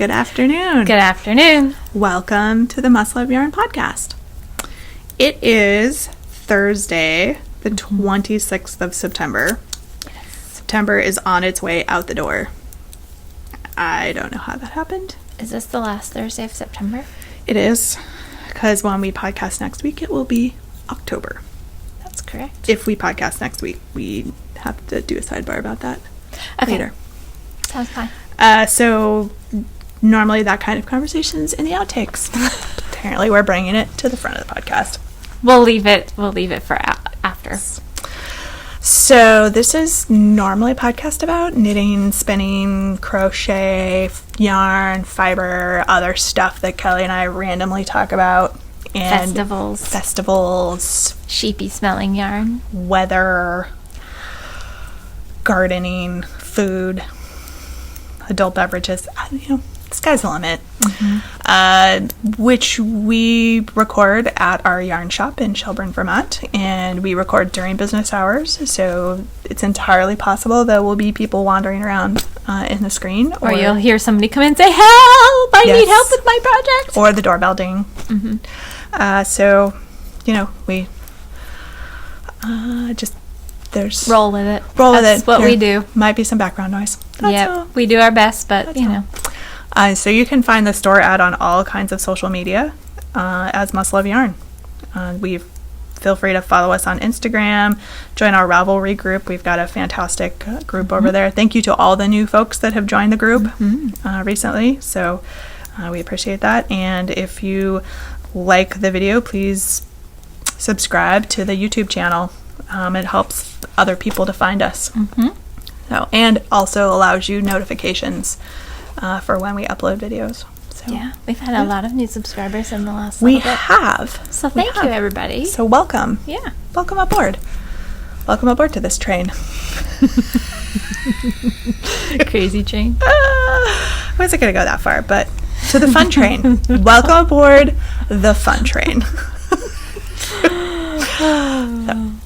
Good afternoon. Good afternoon. Welcome to the Must Love Yarn podcast. It is Thursday, the 26th of September. Yes. September is on its way out the door. I don't know how that happened. Is this the last Thursday of September? It is, because when we podcast next week, it will be October. That's correct. If we podcast next week, we have to do a sidebar about that later. Sounds fine. So normally that kind of conversation's in the outtakes. Apparently we're bringing it to the front of the podcast. We'll leave it for after. So this is normally a podcast about knitting, spinning, crochet, yarn, fiber, other stuff that Kelly and I randomly talk about. And festivals, sheepy smelling yarn, weather, gardening, food, adult beverages. The sky's the limit. Which we record at our yarn shop in Shelburne, Vermont, and we record during business hours, so it's entirely possible there will be people wandering around in the screen. Or you'll hear somebody come in and say, help! I need help with my project! Or the doorbell ding. So, we just... There's roll with it. That's what we do. Might be some background noise. We do our best, but so you can find the store ad on all kinds of social media as Must Love Yarn. Feel free to follow us on Instagram, join our Ravelry group. We've got a fantastic group over there. Thank you to all the new folks that have joined the group recently. So we appreciate that. And if you like the video, please subscribe to the YouTube channel. It helps other people to find us. And also allows you notifications for when we upload videos. So, we've had a lot of new subscribers in the last We little bit. have. So thank you, everybody. So welcome. Yeah. Welcome aboard. Welcome aboard to this train. Crazy train. I wasn't going to go that far, but to the fun train. Welcome aboard the fun train.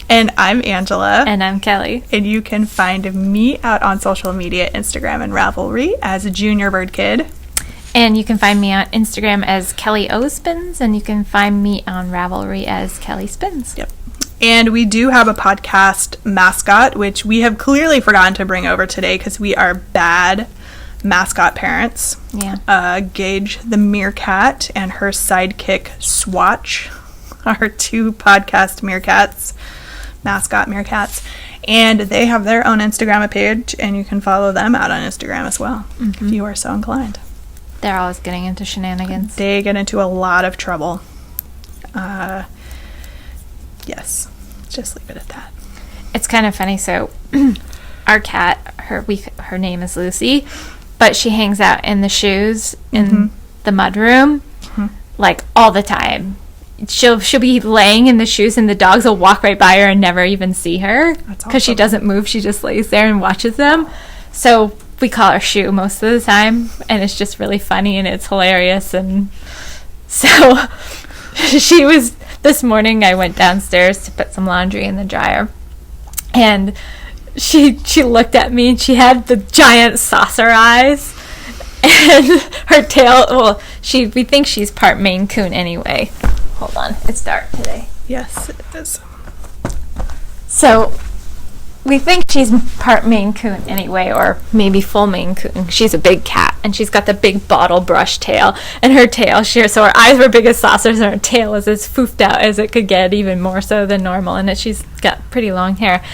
And I'm Angela. And I'm Kelly. And you can find me out on social media, Instagram and Ravelry as a Junior Bird Kid. And you can find me on Instagram as Kelly O Spins, and you can find me on Ravelry as Kelly Spins. Yep. And we do have a podcast mascot, which we have clearly forgotten to bring over today because we are bad mascot parents. Yeah. Gage the meerkat and her sidekick Swatch are two podcast mascot meerkats, and they have their own Instagram page, and you can follow them out on Instagram as well if you are so inclined. They're always getting into shenanigans. They get into a lot of trouble. Yes, just leave it at that. It's kind of funny. So our cat, her name is Lucy, but she hangs out in the shoes in the mudroom like all the time. She'll be laying in the shoes, and the dogs will walk right by her and never even see her because she doesn't move. She just lays there and watches them. So we call her Shoe most of the time, and it's just really funny and it's hilarious. And so she was this morning. I went downstairs to put some laundry in the dryer, and she looked at me, and she had the giant saucer eyes, and her tail. Well, we think she's part Maine Coon anyway. Hold on, it's dark today. Yes, it is. So, we think she's part Maine Coon anyway, or maybe full Maine Coon. She's a big cat, and she's got the big bottle brush tail, and her tail, so her eyes were big as saucers, and her tail was as foofed out as it could get, even more so than normal, and she's got pretty long hair.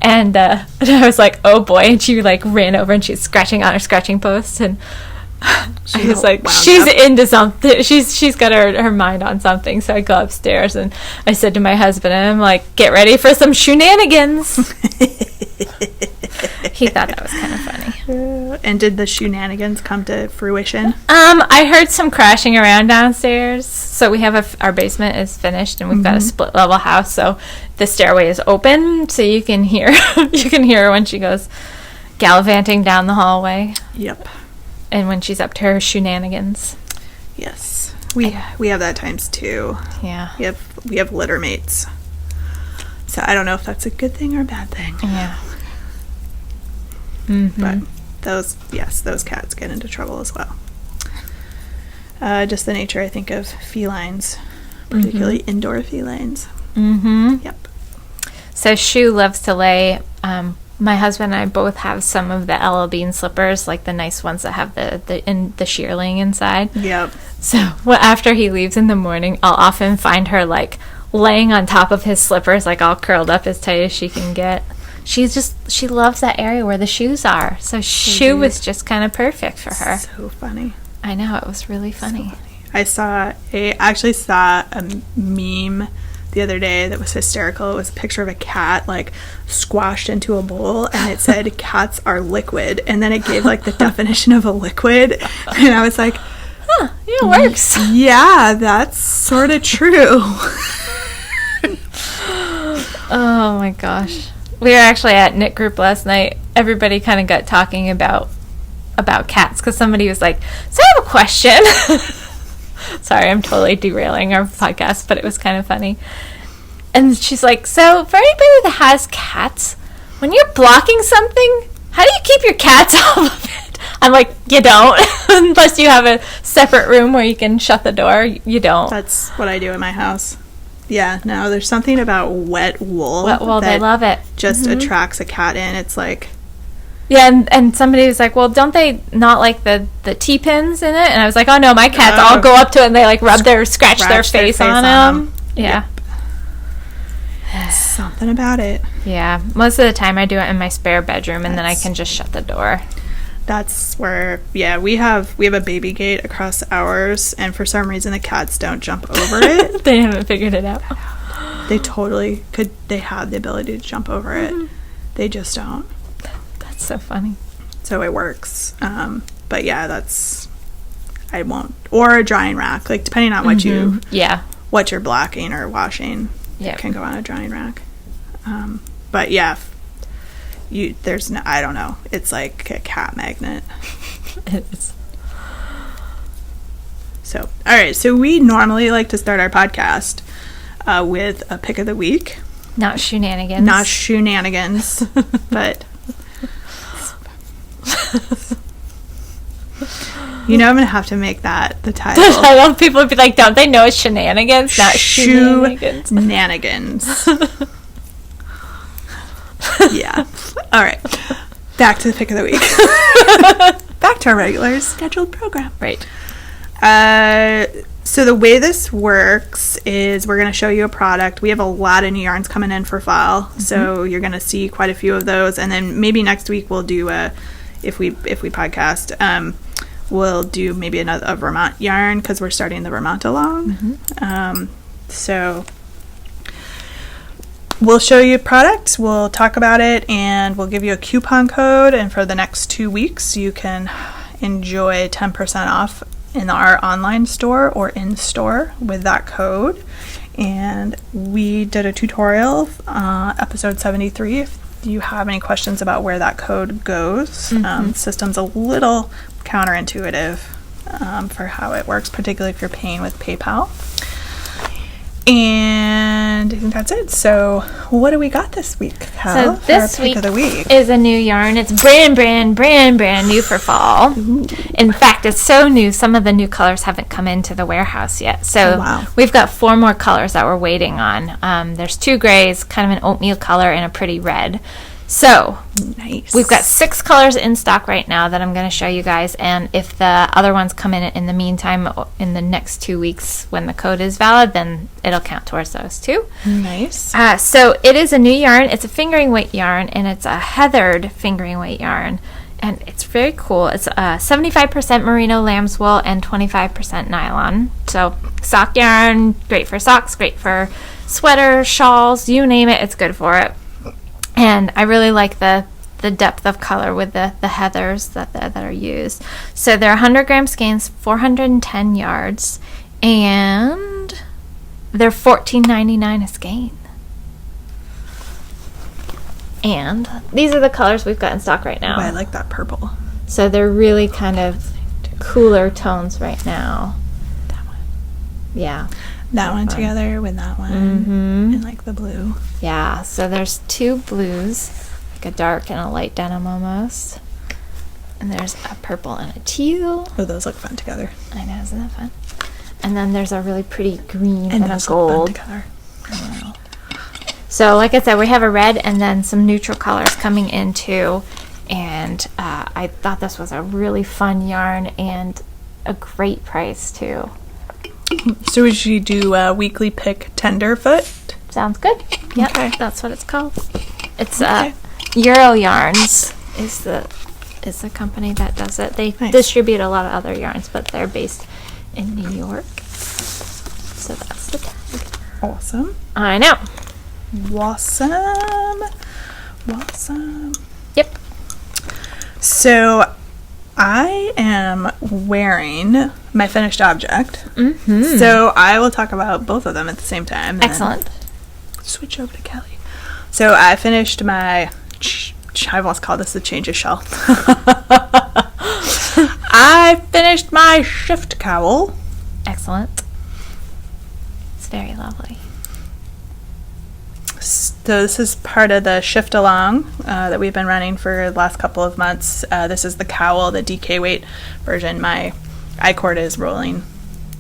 And I was like, oh boy, and she ran over, and she's scratching on her scratching post, and I was like, she's into something. She's got her mind on something. So I go upstairs and I said to my husband, I'm like, get ready for some Shoe-nanigans. He thought that was kind of funny. And did the Shoe-nanigans come to fruition? I heard some crashing around downstairs. So we have our basement is finished, and we've got a split level house. So the stairway is open, so you can hear her when she goes gallivanting down the hallway. Yep. And when she's up to her Shoe-nanigans. Yes. We have that times two. Yeah. We have litter mates. So I don't know if that's a good thing or a bad thing. Yeah. But those cats get into trouble as well. Just the nature, I think, of felines, particularly indoor felines. Mm-hmm. Yep. So Shoe loves to lay. My husband and I both have some of the Ella Bean slippers, like the nice ones that have the shearling inside. Yep. So after he leaves in the morning, I'll often find her like laying on top of his slippers, like all curled up as tight as she can get. She loves that area where the shoes are. So Shoe was just kind of perfect for her. So funny. I know, it was really funny. So funny. I actually saw a meme the other day that was hysterical. It was a picture of a cat like squashed into a bowl, and it said cats are liquid, and then it gave like the definition of a liquid, and I was like, huh, yeah, it works. Yeah, that's sort of true. Oh my gosh, we were actually at knit group last night. Everybody kind of got talking about cats because somebody was like, so I have a question. Sorry, I'm totally derailing our podcast, but it was kind of funny. And she's like, so for anybody that has cats, when you're blocking something, how do you keep your cats off of it? I'm like, you don't. Unless you have a separate room where you can shut the door, you don't. That's what I do in my house. Yeah, no, there's something about wet wool. Wet wool, they love it. Just attracts a cat in. It's like... Yeah, and somebody was like, well, don't they not like the T-pins in it? And I was like, oh, no, my cats all go up to it and they, like, scratch their face on them. Yeah. Yep. Something about it. Yeah. Most of the time I do it in my spare bedroom, and then I can just shut the door. That's where, yeah, we have a baby gate across ours, and for some reason the cats don't jump over it. They haven't figured it out. They totally could. They have the ability to jump over it. They just don't. So funny. So it works. But yeah, I won't. Or a drying rack, like depending on what what you're blocking or washing, it can go on a drying rack. But yeah, I don't know. It's like a cat magnet. It is. So, all right. So we normally like to start our podcast with a pick of the week. Not Shoe-nanigans. Not Shoe-nanigans, but... You know I'm gonna have to make that the title. I know people would be like, don't they know it's shenanigans, not Shoe-nanigans? Shoe-nanigans. Yeah. All right. Back to the pick of the week. Back to our regular scheduled program. Right. So the way this works is we're going to show you a product. We have a lot of new yarns coming in for fall, so you're going to see quite a few of those. And then maybe next week we'll do if we podcast, we'll do maybe a Vermont yarn because we're starting the Vermont along. So we'll show you products, we'll talk about it, and we'll give you a coupon code. And for the next 2 weeks, you can enjoy 10% off in our online store or in store with that code. And we did a tutorial, episode 73. If you have any questions about where that code goes, the system's a little counterintuitive for how it works, particularly if you're paying with PayPal. And I think that's it. So what do we got this week, Cal? So this week of the week is a new yarn. It's brand new for fall. Ooh. In fact, it's so new, some of the new colors haven't come into the warehouse yet. So we've got 4 more colors that we're waiting on. There's 2 grays, kind of an oatmeal color, and a pretty red. So nice. We've got 6 colors in stock right now that I'm going to show you guys, and if the other ones come in the meantime, in the next 2 weeks when the code is valid, then it'll count towards those too. Nice. So it is a new yarn. It's a fingering weight yarn, and it's a heathered fingering weight yarn, and it's very cool. It's 75% merino lamb's wool and 25% nylon. So sock yarn, great for socks, great for sweaters, shawls, you name it, it's good for it. And I really like the depth of color with the heathers that are used. So they're 100 gram skeins, 410 yards, and they're $14.99 a skein. And these are the colors we've got in stock right now. Oh, I like that purple. So they're really kind of cooler tones right now. That one. Yeah. That one together with that one, and like the blue. Yeah, so there's 2 blues, like a dark and a light denim almost. And there's a purple and a teal. Oh, those look fun together. I know, isn't that fun? And then there's a really pretty green and a those look fun gold. together. I know. So, like I said, we have a red and then some neutral colors coming in too. And I thought this was a really fun yarn and a great price too. So would you do a weekly pick tenderfoot? Sounds good. Yep, Okay. that's what it's called. It's Okay. Euro Yarns is the company that does it. They Nice. distribute a lot of other yarns, but they're based in New York. So that's the tag. Awesome. I know. Awesome. Yep. So I am wearing my finished object. Mm-hmm. So I will talk about both of them at the same time. and Excellent. Switch over to Kelly. So I finished my... I almost call this a change of shell. I finished my shift cowl. Excellent. It's very lovely. So this is part of the shift along that we've been running for the last couple of months. This is the cowl, the DK weight version. My I-cord is rolling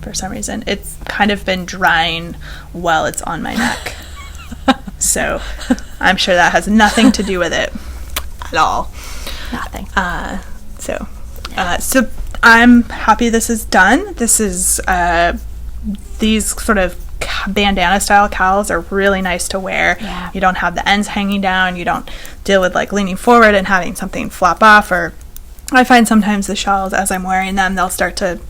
for some reason. It's kind of been drying while it's on my neck. So I'm sure that has nothing to do with it at all. Nothing. So I'm happy this is done. This is these sort of bandana style cowls are really nice to wear. Yeah. You don't have the ends hanging down. You don't deal with like leaning forward and having something flop off. Or I find sometimes the shawls, as I'm wearing them, they'll start to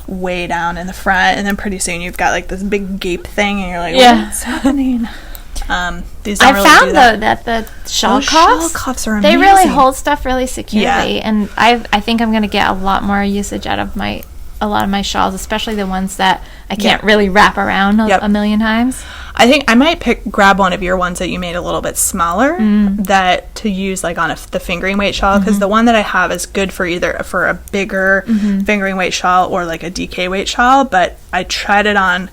weigh down in the front, and then pretty soon you've got like this big gape thing, and you're like, what's happening? These don't I really found do that. though that the shawl Those shawl cuffs, cuffs are they amazing. really hold stuff really securely, Yeah. and I think I'm going to get a lot more usage out of a lot of my shawls, especially the ones that I can't really wrap around a million times. I think I might grab one of your ones that you made a little bit smaller that to use like on the fingering weight shawl, because the one that I have is good for either for a bigger fingering weight shawl or like a DK weight shawl, but I tried it on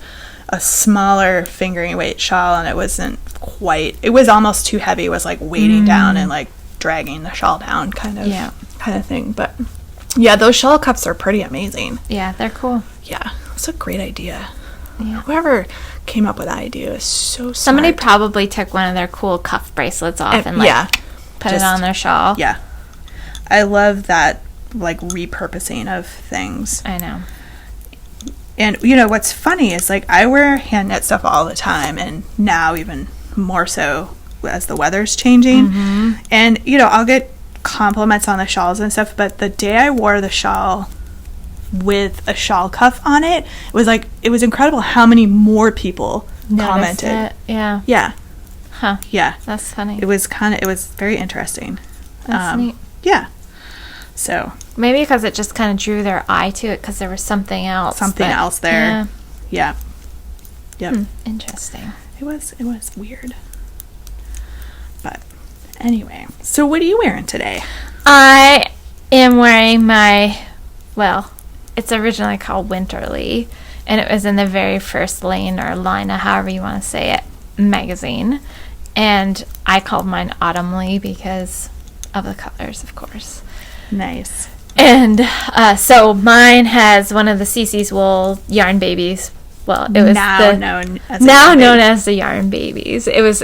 a smaller fingering weight shawl and it wasn't quite, it was almost too heavy. It was like weighting down and like dragging the shawl down kind of thing. But yeah, those shawl cuffs are pretty amazing. Yeah, they're cool. Yeah, it's a great idea. Yeah. Whoever came up with that idea is so smart. Somebody probably took one of their cool cuff bracelets off and put it on their shawl. Yeah. I love that like repurposing of things. I know. And you know what's funny is like I wear hand knit stuff all the time, and now even more so as the weather's changing. And you know, I'll get compliments on the shawls and stuff, but the day I wore the shawl with a shawl cuff on it, it was incredible how many more people commented. It. Yeah. Yeah. Huh. Yeah. That's funny. It was very interesting. That's neat. Yeah. So Maybe because it just kind of drew their eye to it because there was something else. else there. Yeah. Yep. Interesting. It was weird. But anyway, so what are you wearing today? I am wearing it's originally called Winterly, and it was in the very first line of however you want to say it, magazine. And I called mine Autumnly because of the colors, of course. Nice. And so mine has one of the Cece's Wool Yarn Babies. Well, it was known as the Yarn Babies. It was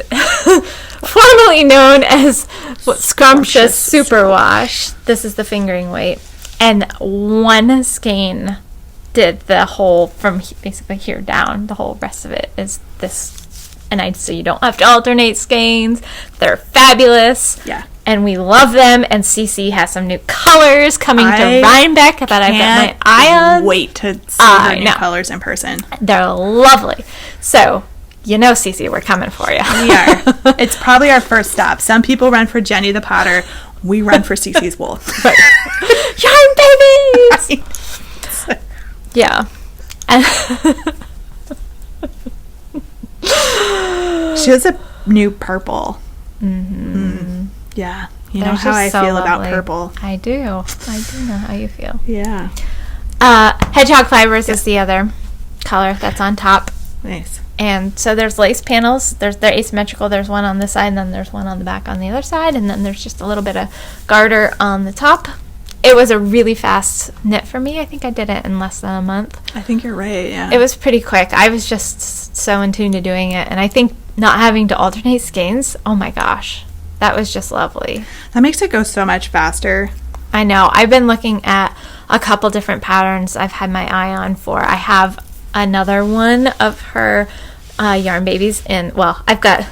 formerly known as Scrumptious Superwash. This is the fingering weight. And one skein did the whole, from basically here down, the whole rest of it is this. And so you don't have to alternate skeins. They're fabulous. Yeah. And we love them. And Cece has some new colors coming to Rhinebeck that I've got my eye on. Wait to see her new colors in person. They're lovely. So, Cece, we're coming for you. We are. It's probably our first stop. Some people run for Jenny the Potter. We run for Cece's Wool. Yarn babies! Right. Yeah. She has a new purple. Yeah. You know how I feel about purple. I do know how you feel. Yeah. Hedgehog Fibers is the other color that's on top. Nice. And so there's lace panels. They're asymmetrical. There's one on this side, and then there's one on the back on the other side, and then there's just a little bit of garter on the top. it was a really fast knit for me. I think I did it in less than a month. I think you're right, yeah. It was pretty quick. I was just so in tune to doing it. And I think not having to alternate skeins, oh my gosh, that was just lovely. That makes it go so much faster. I know. I've been looking at a couple different patterns I've had my eye on for. I have another one of her yarn babies in, well, I've got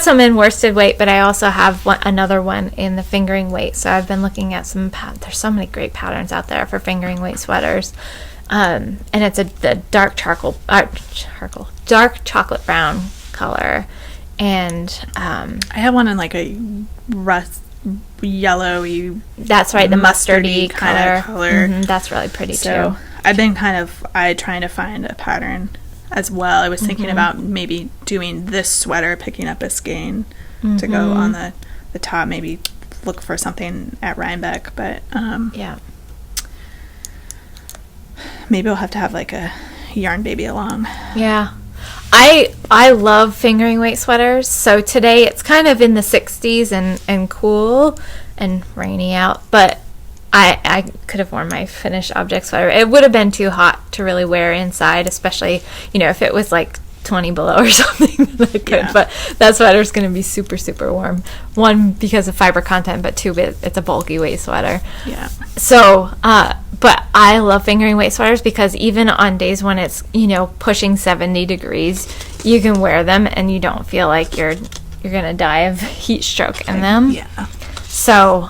some in worsted weight, but I also have another one in the fingering weight. So I've been looking at there's so many great patterns out there for fingering weight sweaters. And it's the dark dark chocolate brown color. And I have one in like a yellowy, that's right, the mustardy kind of color. Mm-hmm, that's really pretty too. I've been trying to find a pattern as well. I was thinking about maybe doing this sweater, picking up a skein to go on the top, maybe look for something at Rhinebeck, but yeah, maybe we'll have to have like a yarn baby along. Yeah. I love fingering weight sweaters. So today it's kind of in the 60s and cool and rainy out, but I could have worn my finished object sweater. It would have been too hot to really wear inside, especially, if it was like 20 below or something. Then I could, but that sweater's going to be super, super warm. One, because of fiber content, but two, it's a bulky weight sweater. Yeah. So, but I love fingering weight sweaters because even on days when it's, pushing 70 degrees, you can wear them and you don't feel like you're going to die of heat stroke in them. Yeah. So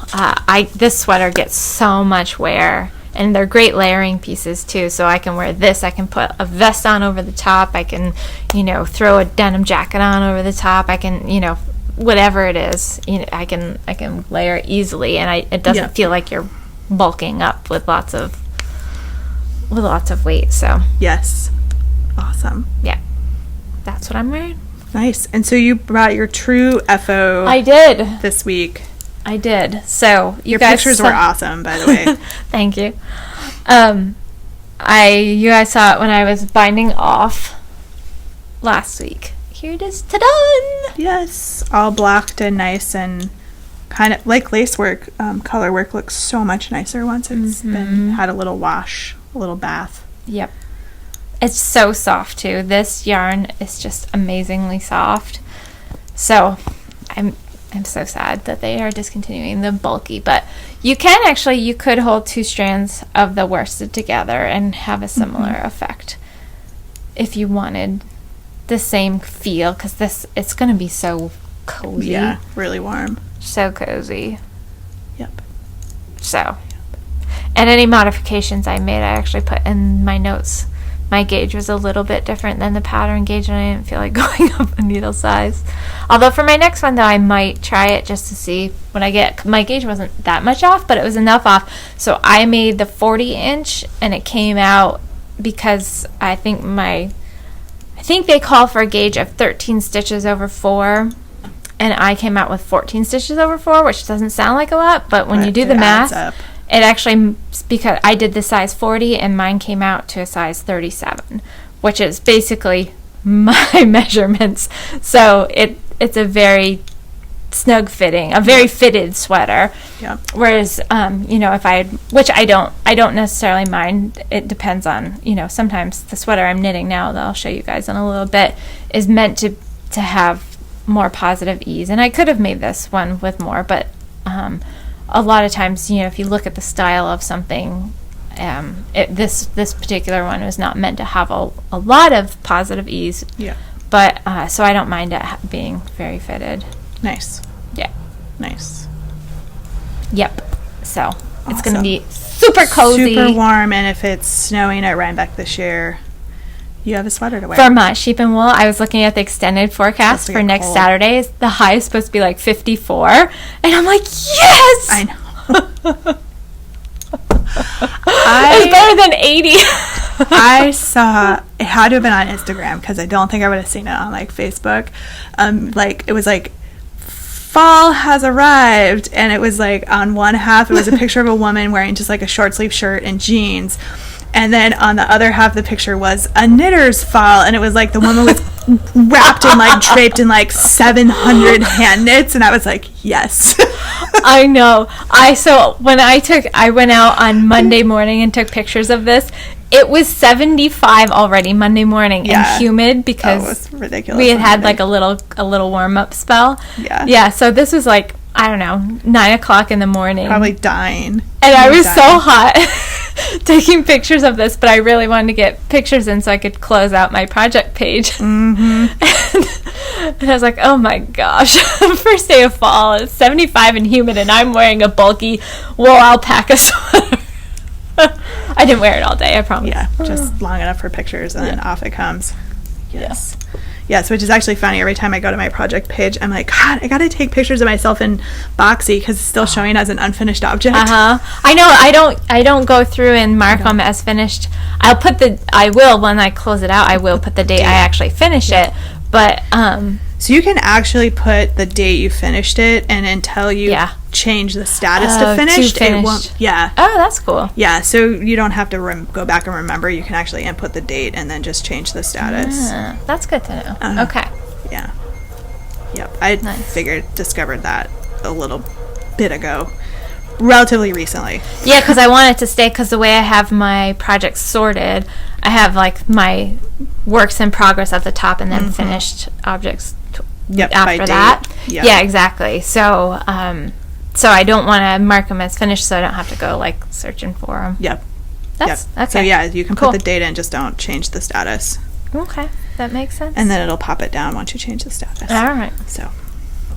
this sweater gets so much wear, and they're great layering pieces too. So I can wear this. I can put a vest on over the top. I can, throw a denim jacket on over the top. I can, whatever it is, I can layer easily, and it doesn't feel like you're bulking up with lots of weight. So yes, awesome. Yeah, that's what I'm wearing. Nice. And so you brought your true FO. I did this week. I did. So your pictures were awesome, by the way. Thank you. You guys saw it when I was binding off last week. Here it is. Ta-da! Yes, all blocked and nice and kind of like lace work. Color work looks so much nicer once it's had a little wash, a little bath. Yep. It's so soft too. This yarn is just amazingly soft. So I'm so sad that they are discontinuing the bulky, but you could hold two strands of the worsted together and have a similar effect if you wanted the same feel, because it's going to be so cozy. Yeah, really warm. So cozy. Yep. So, and any modifications I made, I actually put in my notes. My gauge was a little bit different than the pattern gauge, and I didn't feel like going up a needle size. Although for my next one, though, I might try it just to see what I get. My gauge wasn't that much off, but it was enough off. So I made the 40-inch, and it came out because I think they call for a gauge of 13 stitches over 4, and I came out with 14 stitches over 4, which doesn't sound like a lot, but when you do the math, it actually, because I did the size 40 and mine came out to a size 37, which is basically my measurements. So it's a very snug fitting, a very fitted sweater. Yeah. Whereas, if I had, which I don't necessarily mind. It depends on, sometimes the sweater I'm knitting now, that I'll show you guys in a little bit, is meant to have more positive ease. And I could have made this one with more, but a lot of times, if you look at the style of something, this particular one was not meant to have a lot of positive ease. Yeah. But so I don't mind it being very fitted. Nice. Yeah. Nice. Yep. So it's Awesome. going to be super cozy. Super warm, and if it's snowing at Rhinebeck this year, you have a sweater to wear. For my sheep and wool, I was looking at the extended forecast for next cold. Saturday. The high is supposed to be like 54. And I'm like, yes! I know. It's better than 80. I saw, it had to have been on Instagram because I don't think I would have seen it on like Facebook. It was like, fall has arrived, and it was like on one half it was a picture of a woman wearing just like a short sleeve shirt and jeans, and then on the other half of the picture was a knitter's fall, and it was like the woman with wrapped in like draped in like 700 hand knits, and I was like, yes. I know. I went out on Monday morning and took pictures of this. It was 75 already Monday morning and humid because it was ridiculous. We had like a little warm up spell. Yeah. Yeah. So this was like, I don't know, 9:00 in the morning. Probably dying. And I was so hot taking pictures of this, but I really wanted to get pictures in so I could close out my project page. And I was like, oh my gosh, first day of fall, it's 75 and humid, and I'm wearing a bulky wool alpaca sweater. I didn't wear it all day, I promise. Yeah, just long enough for pictures, and then off it comes. Yes. Yes, which is actually funny. Every time I go to my project page, I'm like, God, I got to take pictures of myself in Boxy because it's still showing as an unfinished object. I know. I don't go through and mark them as finished. I will when I close it out. I will put the date I actually finish it. But so you can actually put the date you finished it, and until you change the status to finished, it won't. Yeah. Oh, that's cool. Yeah. So you don't have to go back and remember. You can actually input the date and then just change the status. That's good to know. Okay. Yeah. Yep. I discovered that a little bit ago, relatively recently. Yeah, because I want it to stay. Because the way I have my projects sorted, I have like my works in progress at the top, and then finished objects after that. Yep. Yeah, exactly. So, so I don't want to mark them as finished, so I don't have to go like searching for them. Yep. That's okay. So yeah, you can put the date in, just don't change the status. Okay, that makes sense. And then it'll pop it down once you change the status. All right. So,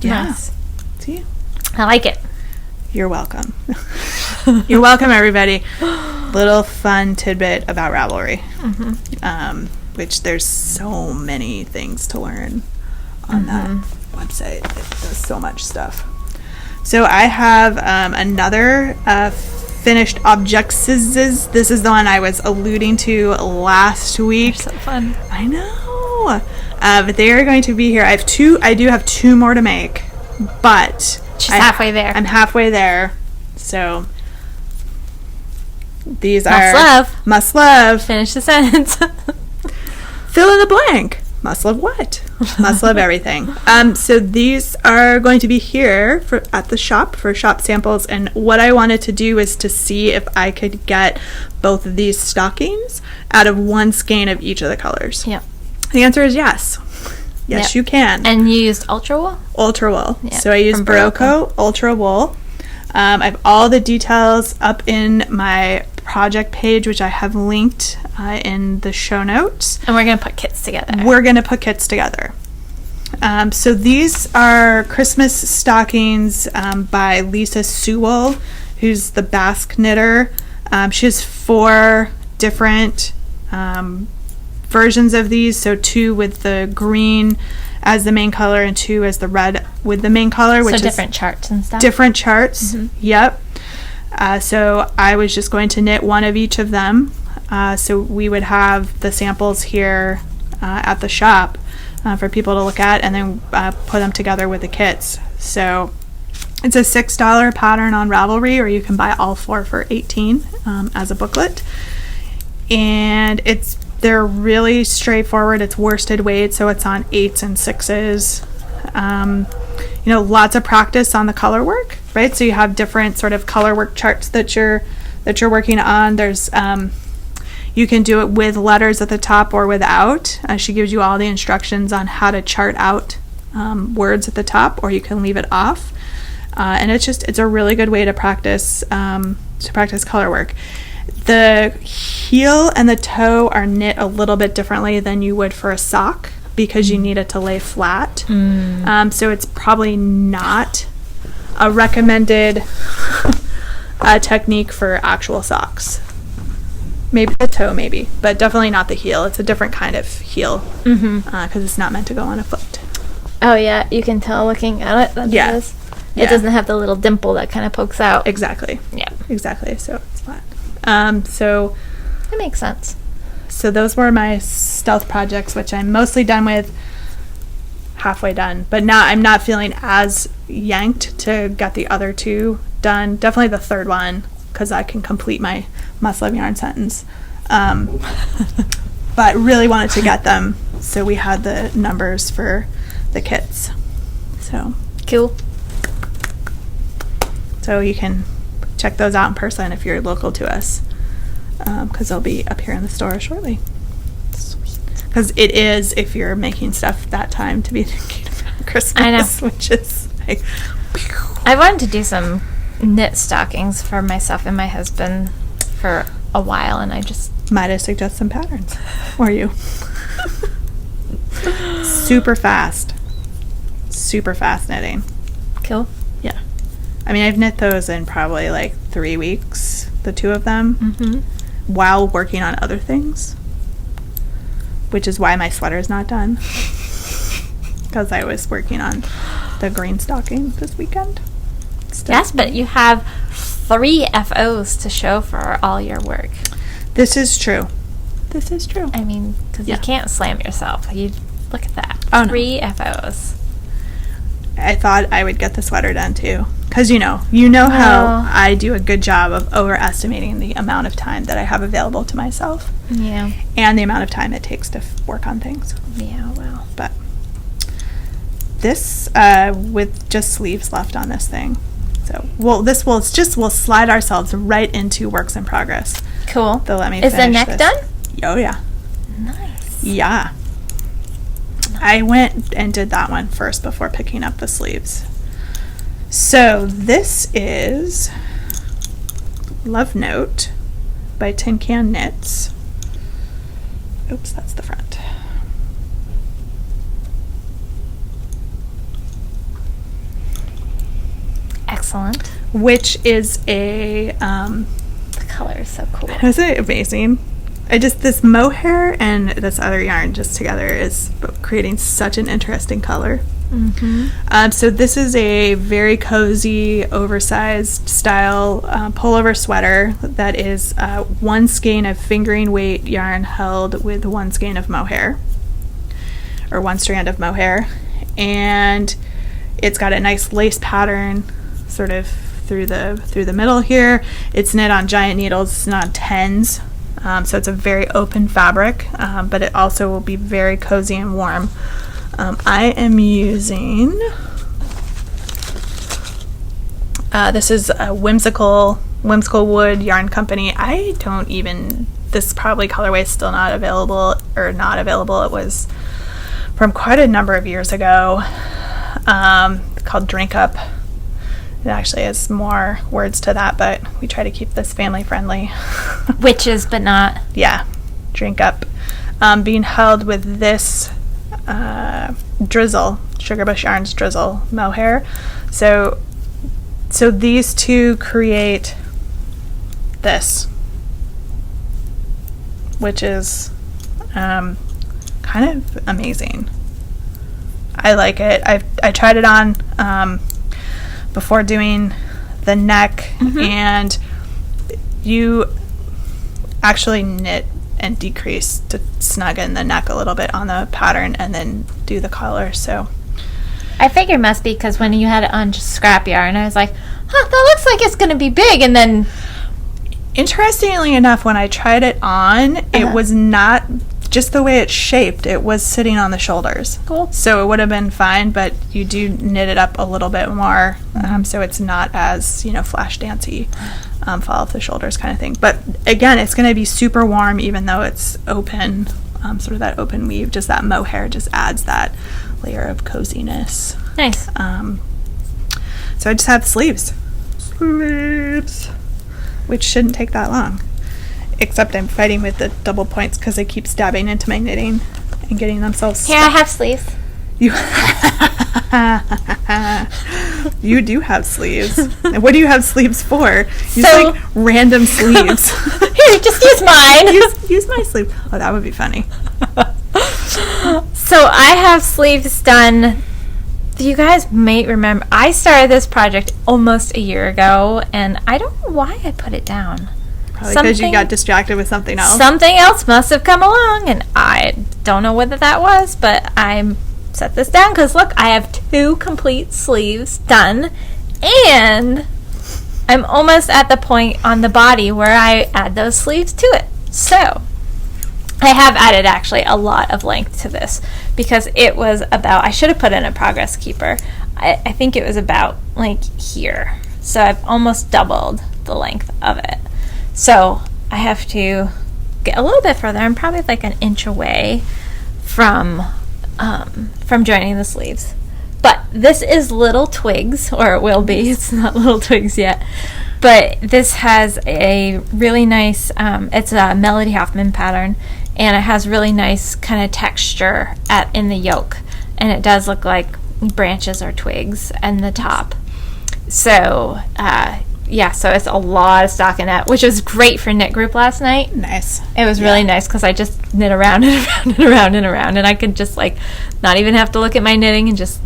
yeah. Nice. See, I like it. You're welcome. You're welcome, everybody. Little fun tidbit about Ravelry, which there's so many things to learn on that website. It does so much stuff. So I have another finished objects. This is the one I was alluding to last week. They're so fun. I know. But they are going to be here. I do have two more to make, but she's halfway there. I'm halfway there. So these must love. Finish the sentence. Fill in the blank. Must love what? Must love everything. So these are going to be here at the shop for shop samples, and what I wanted to do is to see if I could get both of these stockings out of one skein of each of the colors. Yeah. The answer is yes. Yes, you can. And you used Ultra Wool? Ultra Wool. Yeah, so I used Barocco Ultra Wool. I have all the details up in my project page, which I have linked in the show notes. And we're going to put kits together. So these are Christmas stockings by Lisa Sewell, who's the Basque knitter. She has 4 different versions of these, so 2 with the green as the main color and 2 as the red with the main color, which is different charts and stuff. Different charts. Yep. So I was just going to knit one of each of them. So we would have the samples here at the shop for people to look at, and then put them together with the kits. So it's a $6 pattern on Ravelry, or you can buy all 4 for $18 as a booklet. And they're really straightforward. It's worsted weight, so it's on 8s and 6s. Lots of practice on the color work, right? So you have different sort of color work charts that you're working on. There's you can do it with letters at the top or without. She gives you all the instructions on how to chart out words at the top, or you can leave it off. And it's a really good way to practice color work. The heel and the toe are knit a little bit differently than you would for a sock, because you need it to lay flat. So it's probably not a recommended technique for actual socks. Maybe the toe, but definitely not the heel. It's a different kind of heel, because it's not meant to go on a foot. Oh yeah, you can tell looking at it. It doesn't have the little dimple that kind of pokes out. Exactly. Yeah. Exactly. So it's flat. So that makes sense. So those were my stealth projects, which I'm mostly done with, halfway done. But now I'm not feeling as yanked to get the other 2 done. Definitely the third one, because I can complete my must love yarn sentence. But really wanted to get them So we had the numbers for the kits. So Cool. you can check those out in person if you're local to us, because they'll be up here in the store shortly. Because it is, if you're making stuff that time, to be thinking about Christmas. I know. Which is like, I wanted to do some knit stockings for myself and my husband for a while, and I just... might I suggest some patterns? Or you? Super fast knitting. Cool. Yeah. I mean, I've knit those in probably like 3 weeks, the two of them, while working on other things, which is why my sweater's not done, because I was working on the green stocking this weekend. Yes, but you have 3 FOs to show for all your work. This is true. I mean, because you can't slam yourself. You look at that. Oh, no. 3 FOs. I thought I would get the sweater done too, because you know how I do a good job of overestimating the amount of time that I have available to myself. Yeah. And the amount of time it takes to work on things. Yeah, well. But this, with just sleeves left on this thing, so we'll slide ourselves right into works in progress. Cool. They'll let me Is the finish neck this. done? Oh yeah. Nice. Yeah. I went and did that one first before picking up the sleeves. So this is Love Note by Tin Can Knits. Oops, that's the front. Excellent. Which is a The color is so cool. isn't it amazing? This mohair and this other yarn just together is creating such an interesting color. Mm-hmm. So this is a very cozy, oversized style pullover sweater that is 1 skein of fingering weight yarn held with 1 skein of mohair, or 1 strand of mohair, and it's got a nice lace pattern sort of through the middle here. It's knit on giant needles, it's not on tens. So it's a very open fabric, but it also will be very cozy and warm. I am using, this is a Whimsical Wood Yarn Company. This probably colorway is still not available. It was from quite a number of years ago, called Drink Up. It actually has more words to that, but we try to keep this family friendly. Witches, but not. Yeah, Drink Up. Being held with this drizzle, Sugar Bush Yarns drizzle mohair. So these two create this, which is kind of amazing. I like it. I tried it on before doing the neck, and you actually knit and decrease to snug in the neck a little bit on the pattern and then do the collar. So I figured it must be because when you had it on just scrap yarn, I was like, that looks like it's going to be big. And then interestingly enough, when I tried it on, it was not just the way it's shaped. It was sitting on the shoulders. Cool. So it would have been fine, but you do knit it up a little bit more, so it's not as, flash dancey, fall off the shoulders kind of thing. But again, it's going to be super warm even though it's open, sort of that open weave. Just that mohair just adds that layer of coziness. Nice. So I just have sleeves, which shouldn't take that long. Except I'm fighting with the double points because they keep stabbing into my knitting and getting themselves stuck. Here, I have sleeves. You do have sleeves. And what do you have sleeves for? Use So- like random sleeves. Here, just use mine. use my sleeve. Oh, that would be funny. So I have sleeves done. You guys may remember, I started this project almost a year ago, and I don't know why I put it down. Probably because you got distracted with something else. Something else must have come along, and I don't know what that was, but I set this down because look, I have 2 complete sleeves done, and I'm almost at the point on the body where I add those sleeves to it. So I have added actually a lot of length to this because it was about, I should have put in a progress keeper. I think it was about like here. So I've almost doubled the length of it. So I have to get a little bit further. I'm probably like an inch away from joining the sleeves. But this is Little Twigs, or it will be. It's not Little Twigs yet. But this has a really nice, it's a Melody Hoffman pattern, and it has really nice kind of texture in the yoke. And it does look like branches or twigs in the top. So, so it's a lot of stockinette, which was great for knit group last night. Nice. It was really nice because I just knit around and around and around and around, and I could just like not even have to look at my knitting and just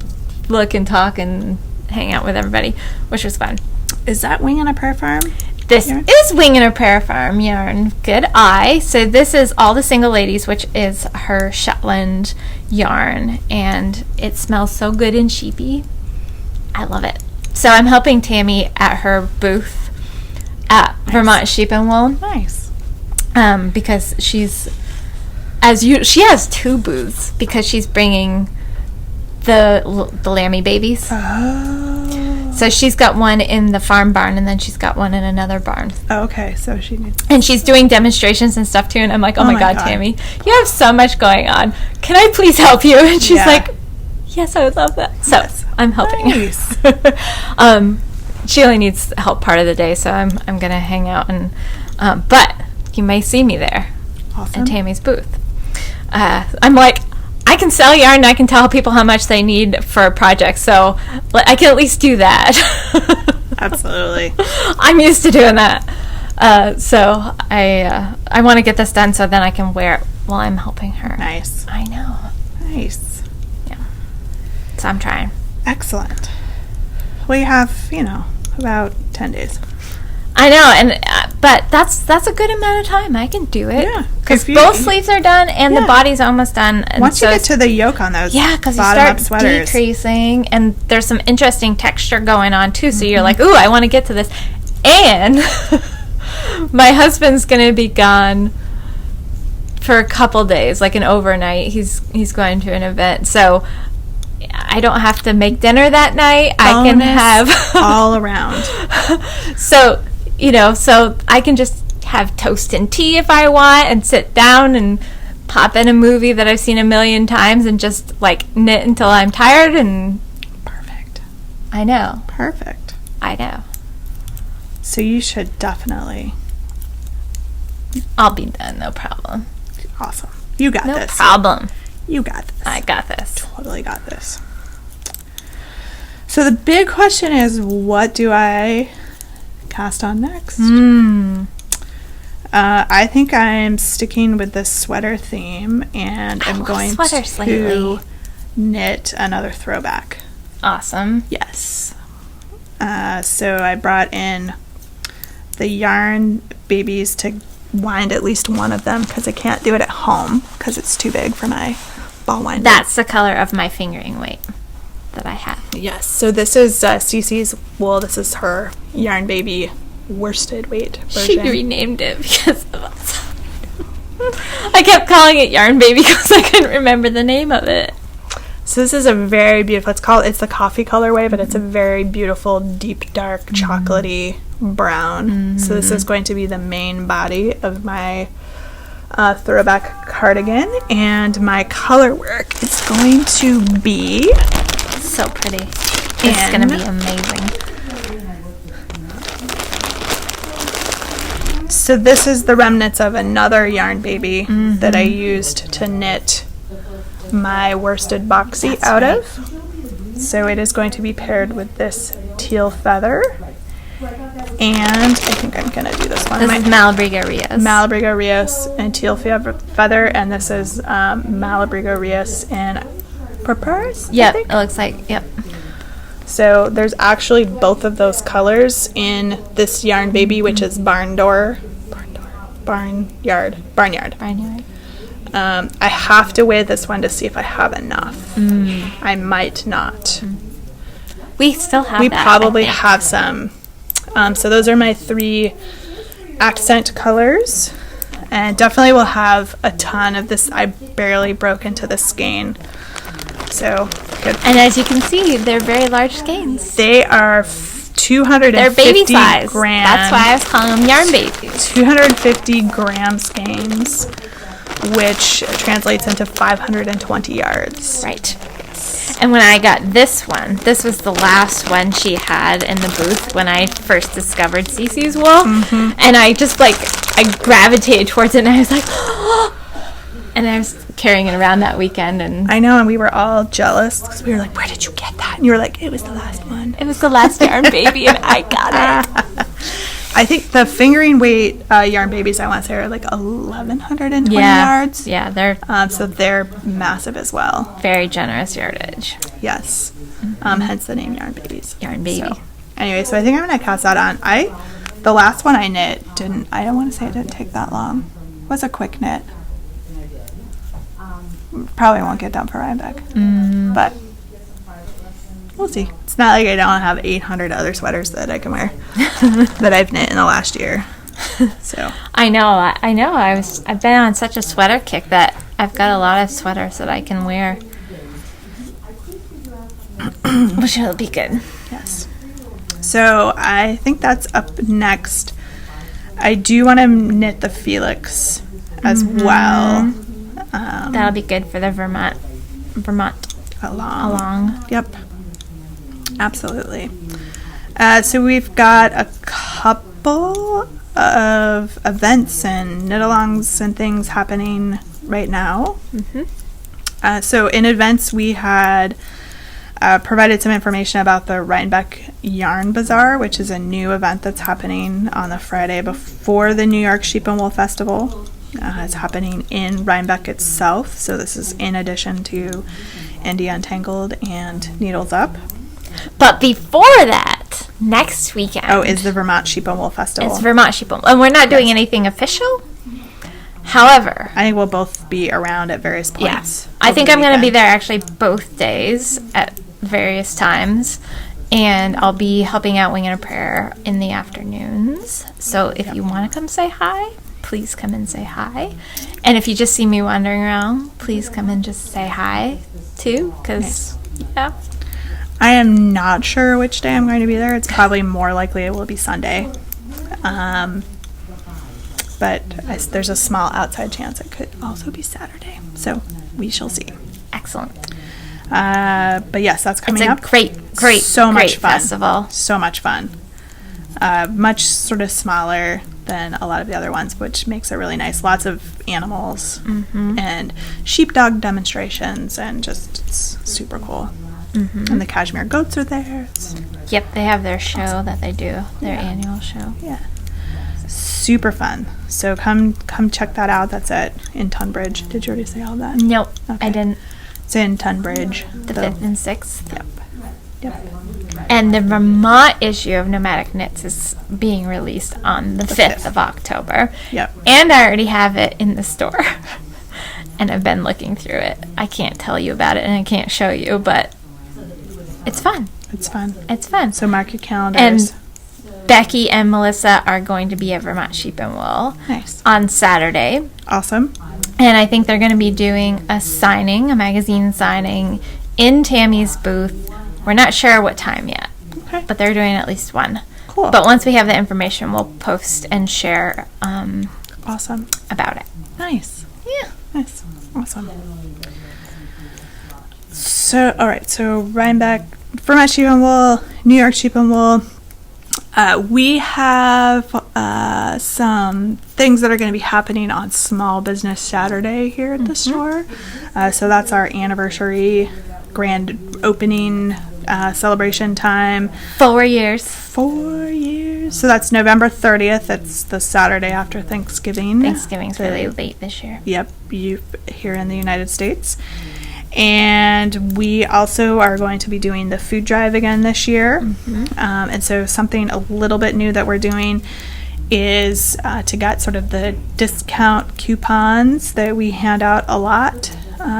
look and talk and hang out with everybody, which was fun. Is that Wing and a Prayer Farm? This is Wing and a Prayer Farm yarn. Good eye. So this is All the Single Ladies, which is her Shetland yarn, and it smells so good and sheepy. I love it. So I'm helping Tammy at her booth at Vermont Sheep and Wool. Nice. Because she has 2 booths because she's bringing the Lammy babies. Oh. So she's got one in the farm barn, and then she's got one in another barn. Oh, okay, so she needs... And she's doing demonstrations and stuff, too, and I'm like, oh my God, Tammy, you have so much going on. Can I please help you? And she's like, yes, I would love that. So I'm helping. Nice. She only needs help part of the day, so I'm going to hang out. And but you may see me there Awesome. at Tammy's booth. I'm like, I can sell yarn and I can tell people how much they need for a project, so I can at least do that. Absolutely. I'm used to doing that. So I want to get this done so then I can wear it while I'm helping her. Nice. I know. Nice. Yeah. So I'm trying. Excellent. We have, about 10 days. I know, and but that's a good amount of time. I can do it. Yeah, because both sleeves are done and the body's almost done. And once you get to the yoke on those, because you start decreasing, and there's some interesting texture going on too. So you're like, ooh, I want to get to this. And my husband's gonna be gone for a couple days, like an overnight. He's going to an event, so I don't have to make dinner that night. I can have all around. So so I can just have toast and tea if I want and sit down and pop in a movie that I've seen a million times and just like knit until I'm tired. And perfect. I know. Perfect. I know. So you should definitely. I'll be done, no problem. Awesome. You got this. No problem. You got this. I got this. Totally got this. So the big question is, what do I cast on next? I think I'm sticking with this sweater theme, and I'm going to knit another throwback. Awesome. Yes. So I brought in the yarn babies to wind at least one of them because I can't do it at home because it's too big for my ball winder. That's the color of my fingering weight that I have. Yes. So this is Cece's wool. This is her yarn baby worsted weight version. She renamed it because of us. I kept calling it yarn baby because I couldn't remember the name of it. So this is a very beautiful, it's the coffee colorway, but it's a very beautiful, deep, dark, chocolatey brown. So this is going to be the main body of my throwback cardigan, and my color work is going to be so pretty. It's going to be amazing. So this is the remnants of another yarn baby that I used to knit my worsted boxy out of. So it is going to be paired with this teal feather, and I think I'm gonna do this one. This is Malabrigo Rios. Malabrigo Rios and teal feather, and this is Malabrigo Rios and purpurus. Yep, it looks like, yep. So there's actually both of those colors in this yarn baby, which is Barnyard. I have to weigh this one to see if I have enough. I might not. We still have We probably have some. So those are my 3 accent colors. And definitely will have a ton of this. I barely broke into the skein. So, good. And as you can see, they're very large skeins. They are 250 They're baby size. Gram. That's why I was calling them yarn babies. 250 gram skeins, which translates into 520 yards. Right. And when I got this one, this was the last one she had in the booth when I first discovered Cece's wool. Mm-hmm. And I just I gravitated towards it, and I was like, oh! And I was carrying it around that weekend. And I know, and we were all jealous because we were like, where did you get that? And you were like, it was the last one. It was the last yarn baby, and I got it. I think the fingering weight yarn babies, I want to say, are like 1,120 yards. Yeah, they're so they're massive as well. Very generous yardage. Yes. Hence the name yarn babies. Yarn baby. So, anyway, so I think I'm going to cast that on. The last one I knit I don't want to say it didn't take that long. It was a quick knit. Probably won't get done for Rhinebeck. But we'll see. It's not like I don't have 800 other sweaters that I can wear that I've knit in the last year. So I know. I've been on such a sweater kick that I've got a lot of sweaters that I can wear, which will be good. Yes. So I think that's up next. I do want to knit the Felix as well. That'll be good for the Vermont along. Yep. Absolutely. So we've got a couple of events and knit-alongs and things happening right now. So in events, we had provided some information about the Rhinebeck Yarn Bazaar, which is a new event that's happening on the Friday before the New York Sheep and Wool Festival. It's happening in Rhinebeck itself, so this is in addition to Indie Untangled and Needles Up. But before that, next weekend... Oh, is the Vermont Sheep and Wool Festival. It's Vermont Sheep and Wool. And we're not doing anything official. However... I think we'll both be around at various points. Yes. I think I'm going to be there actually both days at various times. And I'll be helping out Wing and a Prayer in the afternoons. So if you want to come say hi, please come and say hi. And if you just see me wandering around, please come and just say hi too. Because, yeah. I am not sure which day I'm going to be there. It's probably more likely it will be Sunday. But there's a small outside chance it could also be Saturday. So we shall see. Excellent. But yes, that's coming up. It's a great much fun festival. So much fun. Much sort of smaller than a lot of the other ones, which makes it really nice. Lots of animals and sheepdog demonstrations, and just it's super cool. And the cashmere goats are there. Yep, they have their show that they do, their annual show. Yeah. Super fun. So come check that out. That's in Tunbridge. Did you already say all that? Nope, okay. I didn't. It's in Tunbridge. The 5th and 6th. Yep. And the Vermont issue of Nomadic Knits is being released on the 5th of October. Yep. And I already have it in the store. And I've been looking through it. I can't tell you about it and I can't show you, but it's fun. It's fun. It's fun. So mark your calendars. And Becky and Melissa are going to be at Vermont Sheep and Wool on Saturday. Awesome. And I think they're going to be doing a magazine signing in Tammy's booth. We're not sure what time yet, but they're doing at least one. Cool. But once we have the information, we'll post and share awesome about it. Nice. Yeah. Nice. Awesome. So, all right. So, Rhinebeck, Vermont Sheep and Wool, New York Sheep and Wool. We have some things that are going to be happening on Small Business Saturday here at the store. So that's our anniversary grand opening celebration time. 4 years. 4 years. So that's November 30th. It's the Saturday after Thanksgiving. Thanksgiving's really late this year. Yep, here in the United States. And we also are going to be doing the food drive again this year. And so something a little bit new that we're doing is to get sort of the discount coupons that we hand out a lot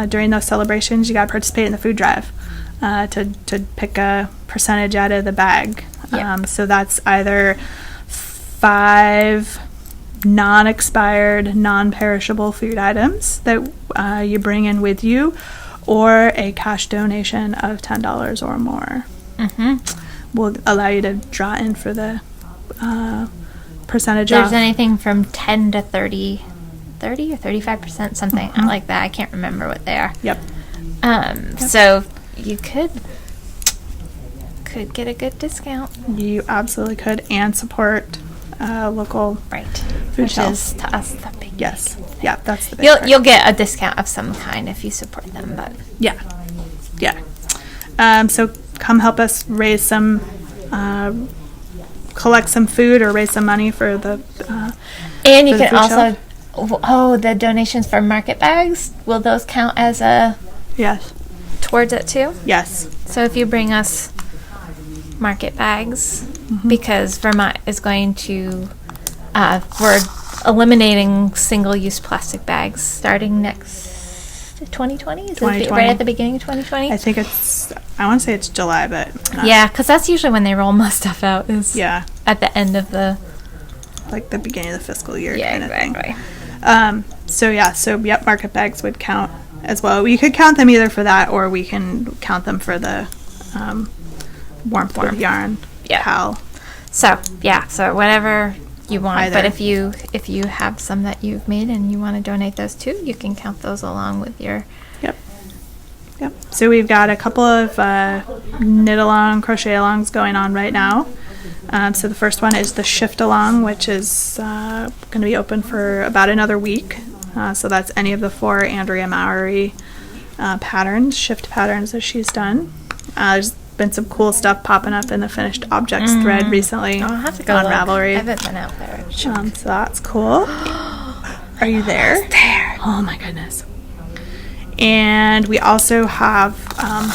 during those celebrations. You got to participate in the food drive to pick a percentage out of the bag. So that's either 5 non-expired, non-perishable food items that you bring in with you, or a cash donation of $10 or more. Will allow you to draw in for the percentage There's off. anything from 10 to 30 or 35%, something like that. I can't remember what they are. Yep. So you could get a good discount. You absolutely could, and support local Right. food Which shelves. is to us the big Yes. Yeah, that's the big You'll part. you'll get a discount of some kind if you support them, but Yeah. So come help us raise some, collect some food or raise some money for the. and you For the can food also the donations for market bags, will those count as a Yes. towards it too? Yes. So if you bring us market bags, because Vermont is going to we're eliminating single-use plastic bags starting next 2020. Is it 2020. right at the beginning of 2020? I think I want to say it's July, but. Not. Yeah, because that's usually when they roll most stuff out. Is Yeah. at the end of the Like the beginning of the fiscal year yeah kind of thing. exactly. So yep, market bags would count as well. We could count them either for that, or we can count them for the warmth with yarn. Yeah. Pal. So whatever you want. Either. But if you have some that you've made and you want to donate those too, you can count those along with your. Yep. So we've got a couple of knit along, crochet alongs going on right now. So the first one is the shift along, which is going to be open for about another week. So that's any of the 4 Andrea Mowry patterns, shift patterns that she's done. There's been some cool stuff popping up in the finished objects thread recently I'll have to go on look. Ravelry. I haven't been out there. So that's cool. Are you there? There. Oh my goodness. And we also have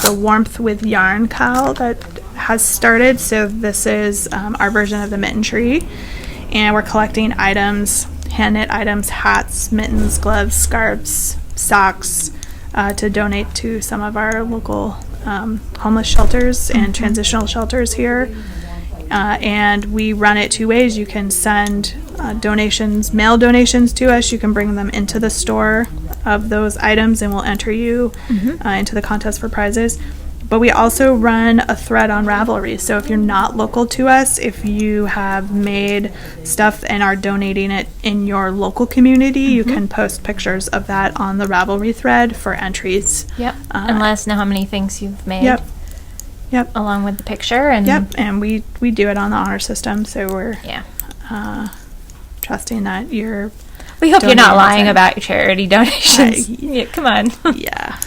the Warmth with Yarn cowl that has started. So this is our version of the mitten tree. And we're collecting items, hand knit items, hats, mittens, gloves, scarves, socks, to donate to some of our local homeless shelters and transitional shelters here. And we run it 2 ways. You can send donations, mail donations to us. You can bring them into the store of those items, and we'll enter you into the contest for prizes. But we also run a thread on Ravelry. So if you're not local to us, if you have made stuff and are donating it in your local community, you can post pictures of that on the Ravelry thread for entries. Yep. And let us know how many things you've made. Yep. Along with the picture and And we do it on the honor system, so we're yeah. trusting that you're. We hope you're not donating lying it. about your charity donations. Yeah, come on. Yeah.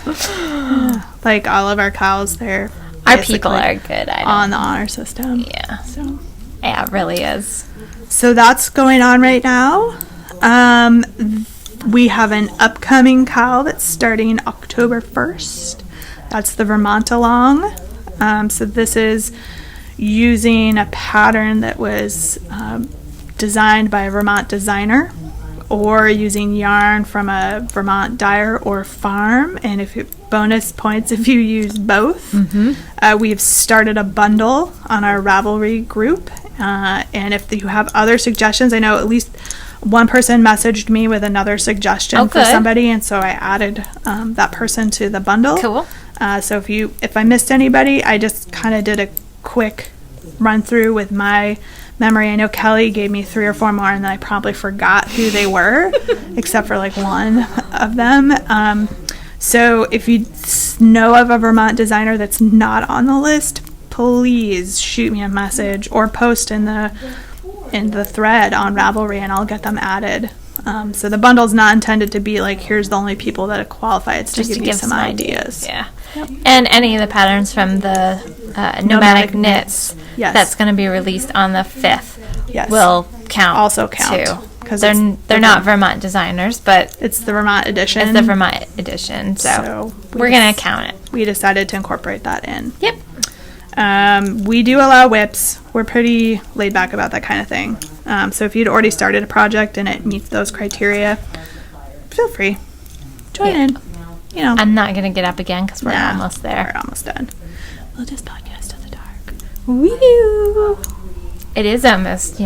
Like all of our cows, they're Our people basically are good. on the honor system. Yeah. So Yeah, it really is. that's going on right now. We have an upcoming cow that's starting October 1st. That's the Vermont Along. So this is using a pattern that was designed by a Vermont designer, or using yarn from a Vermont dyer or farm. And bonus points if you use both. We've started a bundle on our Ravelry group. And if you have other suggestions, I know at least one person messaged me with another suggestion for good. somebody, and so I added that person to the bundle. Cool. So if I missed anybody, I just kind of did a quick run through with my memory. I know Kelly gave me 3 or 4 more, and then I probably forgot who they were, except for like one of them. So if you know of a Vermont designer that's not on the list, please shoot me a message or post in the thread on Ravelry, and I'll get them added. So the bundle's not intended to be like, here's the only people that qualify. It's Just to to give you some ideas. Yeah. And any of the patterns from the Nomadic Knits Yes. that's going to be released on the 5th Yes. will count. Also count, too. 'cause They're not Vermont designers, but It's the Vermont edition. it's the Vermont edition. So we're going to count it. We decided to incorporate that in. Yep. We do allow whips. We're pretty laid back about that kind of thing. So if you'd already started a project and it meets those criteria, feel free. Join in. You know. I'm not going to get up again because we're Nah, almost there. We're almost done. We'll just podcast in the dark. Woo! It is almost,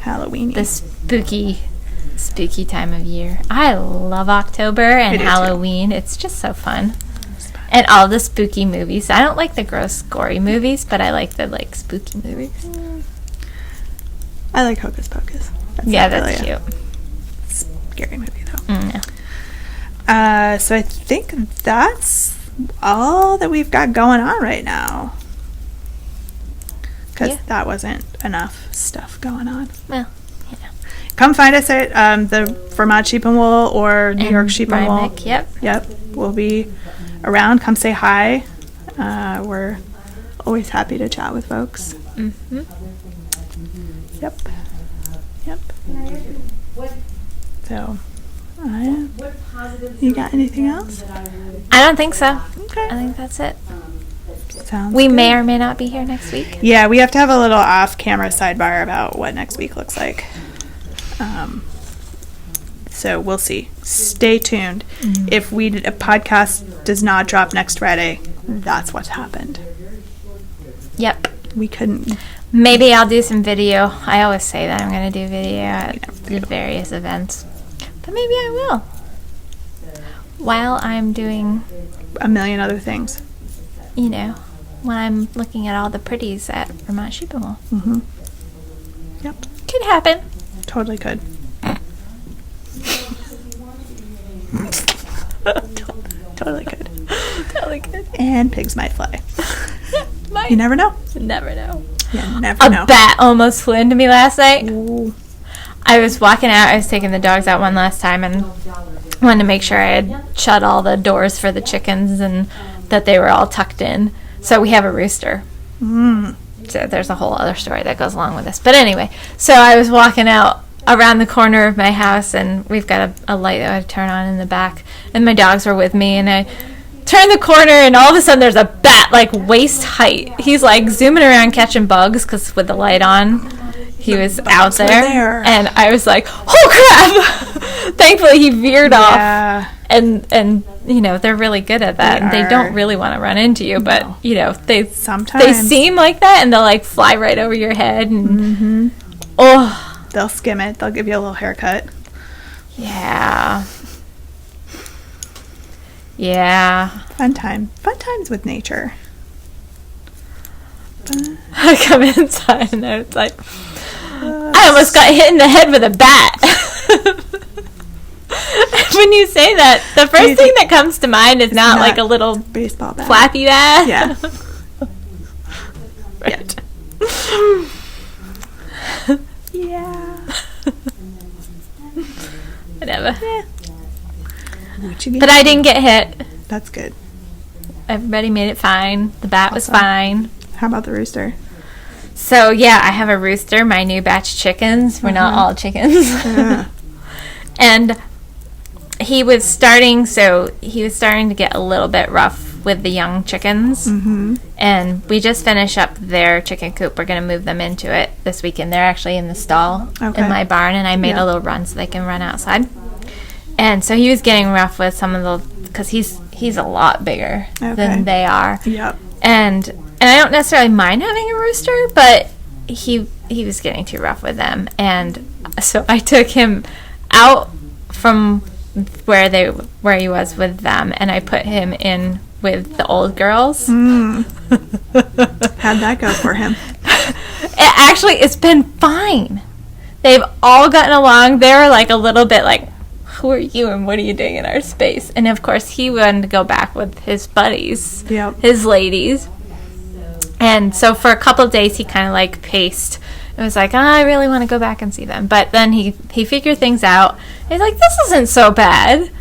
Halloween. the spooky spooky time of year. I love October and I do Halloween. It's just so fun. And all the spooky movies. I don't like the gross, gory movies, but I like the spooky movies. I like Hocus Pocus. That's cute. Scary movie though. Yeah. So I think that's all that we've got going on right now. Because that wasn't enough stuff going on. Well, Come find us at the Vermont Sheep and Wool or New York Sheep and Wool. Yep. We'll be around. Come say hi. We're always happy to chat with folks. Mm-hmm. Yep. So, you got anything else? I don't think so. Okay. I think that's it. Sounds We good. may or may not be here next week. Yeah, we have to have a little off-camera sidebar about what next week looks like. So we'll see. Stay tuned. If a podcast does not drop next Friday, that's what's happened. Yep. We couldn't. Maybe I'll do some video. I always say that I'm going to do video at the various events. But maybe I will. While I'm doing, A million other things. when I'm looking at all the pretties at Vermont Sheep and Wool. Mm-hmm. Yep. Could happen. Totally could. Totally could. Totally good. And pigs might fly. Might. You never know. Never know. You never A know. bat almost flew into me last night. Ooh. I was walking out. I was taking the dogs out one last time and wanted to make sure I had shut all the doors for the chickens and that they were all tucked in. So we have a rooster. So there's a whole other story that goes along with this. But anyway, so I was walking out around the corner of my house, and we've got a light that I turn on in the back, and my dogs were with me, and I turned the corner, and all of a sudden there's a bat, like waist height. He's like zooming around catching bugs, because with the light on, he was out there. And I was like, oh crap! Thankfully he veered off. And they're really good at that. And they don't really want to run into you, but they seem like that, and they'll like fly right over your head, and they'll skim it. They'll give you a little haircut. Yeah. Fun times with nature. I come inside and it's like, I almost got hit in the head with a bat. When you say that, the first thing that comes to mind is not like a little baseball bat. Flappy bat. Yeah. Right. Yeah. Whatever. Yeah. But I didn't get hit. That's good. Everybody made it fine. The bat was fine. How about the rooster? So, yeah, I have a rooster, my new batch of chickens. We're not all chickens. And he was starting to get a little bit rough with the young chickens. And we just finished up their chicken coop. We're going to move them into it this weekend. They're actually in the stall in my barn, and I made a little run so they can run outside. And so he was getting rough with some of the, because he's a lot bigger than they are. Yep. And I don't necessarily mind having a rooster, but he was getting too rough with them. And so I took him out from where he was with them, and I put him in with the old girls. How'd that go for him? It's been fine. They've all gotten along. They were like a little bit like, who are you and what are you doing in our space? And of course he wanted to go back with his buddies, his ladies. And so for a couple of days he kind of like paced. It was like, I really want to go back and see them. But then he figured things out. He's like, this isn't so bad.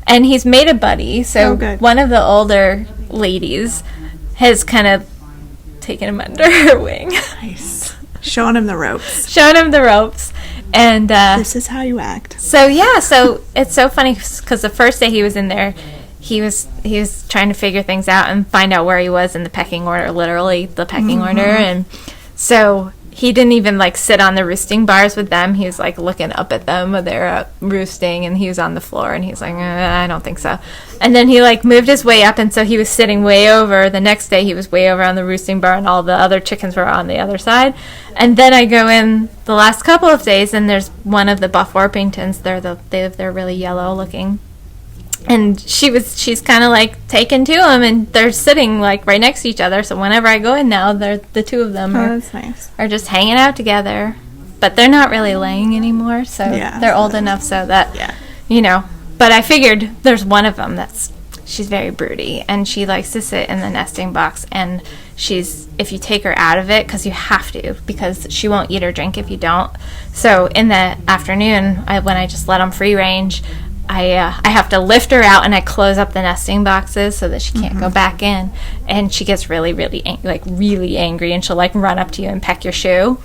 And he's made a buddy. So one of the older ladies has kind of taken him under her wing. Nice. Showing him the ropes. And this is how you act. So yeah, so it's so funny because the first day he was in there, he was trying to figure things out and find out where he was in the pecking order, literally the pecking order. And so he didn't even like sit on the roosting bars with them. He was like looking up at them when they're roosting, and he was on the floor, and he's like, I don't think so. And then he like moved his way up, and so he was sitting way over. The next day he was way over on the roosting bar, and all the other chickens were on the other side. And then I go in the last couple of days, and there's one of the Buff Orpingtons. They're really yellow looking. And she's kind of like taken to him, and they're sitting like right next to each other. So whenever I go in now, the two of them that's nice. are just hanging out together. But they're not really laying anymore, so they're old enough so that, But I figured there's one of them she's very broody, and she likes to sit in the nesting box, and if you take her out of it, because you have to, because she won't eat or drink if you don't. So in the afternoon, when I just let them free range, I have to lift her out, and I close up the nesting boxes so that she can't go back in. And she gets really, really, really angry, and she'll like run up to you and peck your shoe.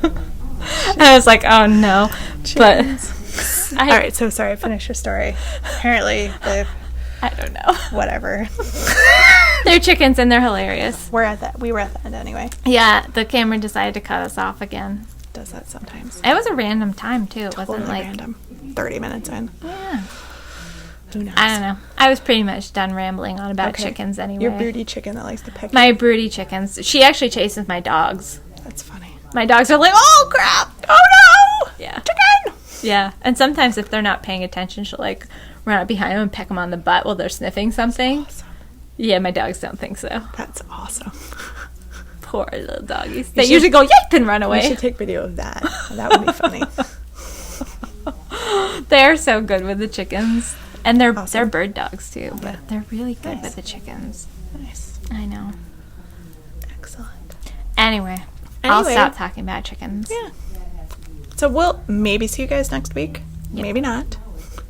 And I was like, oh no. Jeez. But all right, so sorry, finish your story. Apparently, I don't know. Whatever. They're chickens, and they're hilarious. We were at the end anyway. Yeah, the camera decided to cut us off again. Does that sometimes. It was a random time too. It totally wasn't like random. 30 minutes in. Yeah. Who knows? I don't know. I was pretty much done rambling on about chickens anyway. Your broody chicken that likes to peck. My broody chickens. She actually chases my dogs. That's funny. My dogs are like, oh crap! Oh no! Yeah. Chicken! Yeah. And sometimes if they're not paying attention, she'll like run up behind them and peck them on the butt while they're sniffing something. That's awesome. Yeah, my dogs don't think so. That's awesome. Poor little doggies. They usually go yip and run away. We should take video of that. That would be funny. They're so good with the chickens. And they're Awesome. bird dogs too, but they're really good with the chickens. Nice. I know. Excellent. Anyway, I'll stop talking about chickens. Yeah. So we'll maybe see you guys next week. Yep. Maybe not.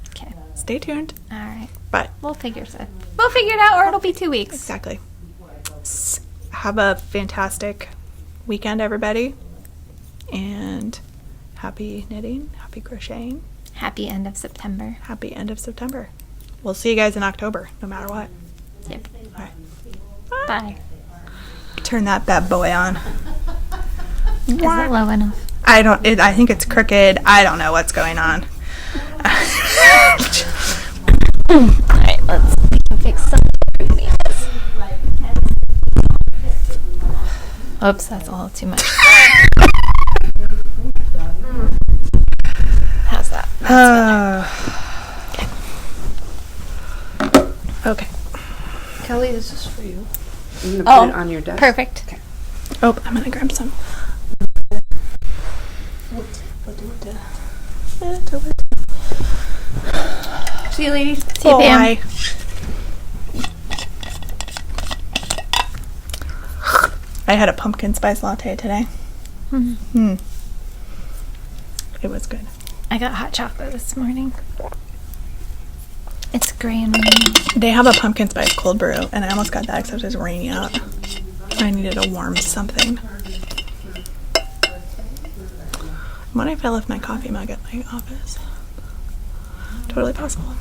Okay. Stay tuned. All right. But We'll figure it out, or it'll be 2 weeks. exactly. Have a fantastic weekend, everybody. And happy knitting, happy crocheting. Happy end of September. Happy end of September. We'll see you guys in October, no matter what. Yep. All right. Bye. Turn that bad boy on. Is it low enough? I think it's crooked. I don't know what's going on. Alright, let's fix something. Oops, that's a little too much. How's that? Okay. Kelly, this is for you. I'm going to put it on your desk. Perfect. Okay. Oh, I'm gonna grab some. See you, ladies. See you, Pam. Bye. I had a pumpkin spice latte today. It was good. I got hot chocolate this morning. It's gray and rainy. They have a pumpkin spice cold brew, and I almost got that except it's raining out. I needed a warm something. What if I left my coffee mug at my office? Totally possible.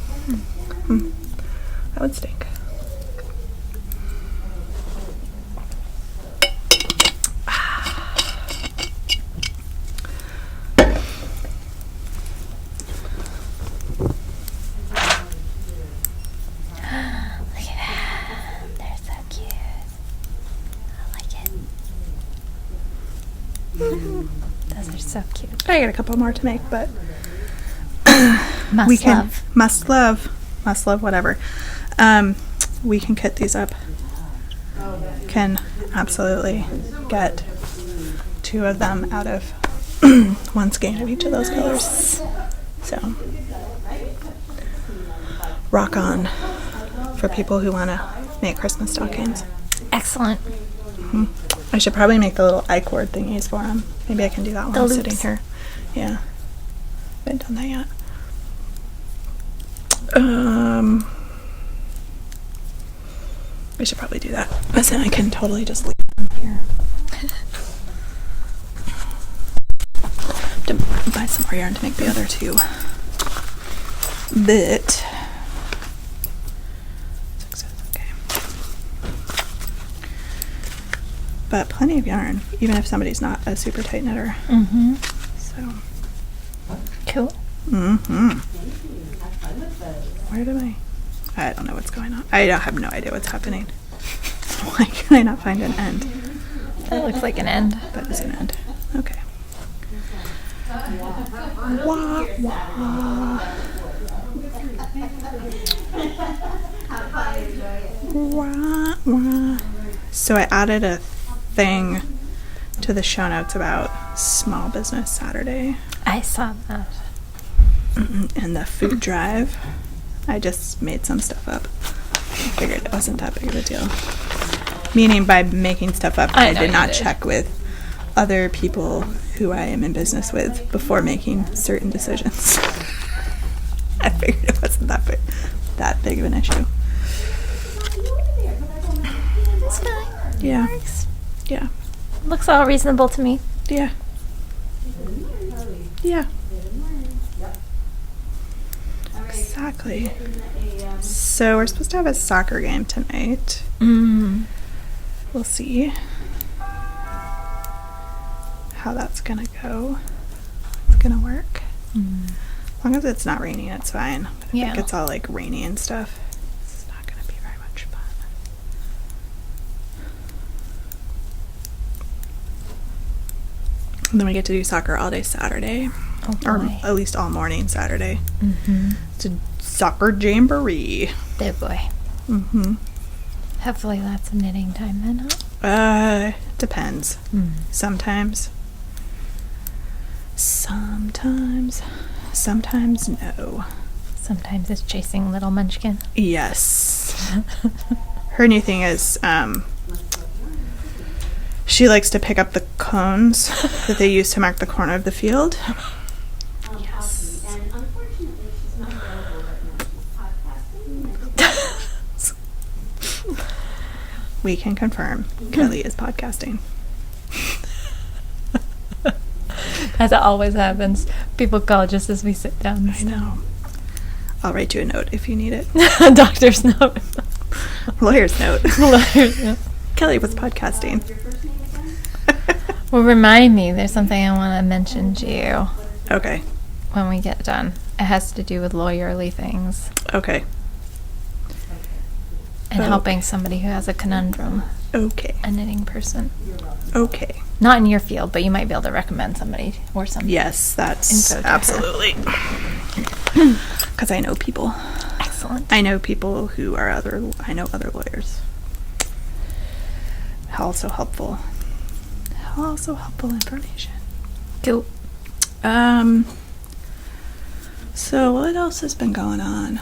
That would stink. Those are so cute. I got a couple more to make, but Must love. must love, whatever. We can cut these up. Can absolutely get 2 of them out of 1 skein of each of those colors. So, rock on for people who want to make Christmas stockings. Excellent. I should probably make the little I-cord thingies for them. Maybe I can do that while I'm sitting loops. here. Yeah. Haven't done that yet. I should probably do that. But then I can totally just leave them here. To buy some more yarn to make the other 2. But okay. but plenty of yarn, even if somebody's not a super tight knitter. Mm-hmm. So. Cool. Mm-hmm. Where did I don't know what's going on. I have no idea what's happening. Why can I not find an end? That looks like an end. That is an end. Okay. Wah, wah. Wah, wah. So I added a thing to the show notes about Small Business Saturday. I saw that. And the food drive. I just made some stuff up. I figured it wasn't that big of a deal. Meaning by making stuff up, I did not check with other people who I am in business with before making certain decisions. I figured it wasn't that big of an issue. It's fine. Yeah. Works. Yeah. Looks all reasonable to me. Yeah. Yeah. Exactly. So we're supposed to have a soccer game tonight. We'll see how that's gonna go. It's gonna work. As long as it's not raining, it's fine. But if it gets all like rainy and stuff, it's not gonna be very much fun. And then we get to do soccer all day Saturday. Or at least all morning Saturday. It's a soccer jamboree. Oh boy. Hopefully lots of knitting time then, huh? Depends. Sometimes no. Sometimes it's chasing little munchkin. Yes. Her new thing is she likes to pick up the cones that they use to mark the corner of the field. Yes. And unfortunately, she's not available right now. She's podcasting. We can confirm Kelly is podcasting. As it always happens. People call just as we sit down. I know. I'll write you a note if you need it. Doctor's note. Lawyer's note. Lawyer's note. Kelly was podcasting. Well, remind me, there's something I want to mention to you Okay. when we get done. It has to do with lawyerly things Okay. and Oh. helping somebody who has a conundrum, Okay. a knitting person. Okay. Not in your field, but you might be able to recommend somebody or something. Yes, that's Info to her. absolutely. Because I know people. Excellent. I know people who are I know other lawyers. Also helpful information. Cool. So what else has been going on?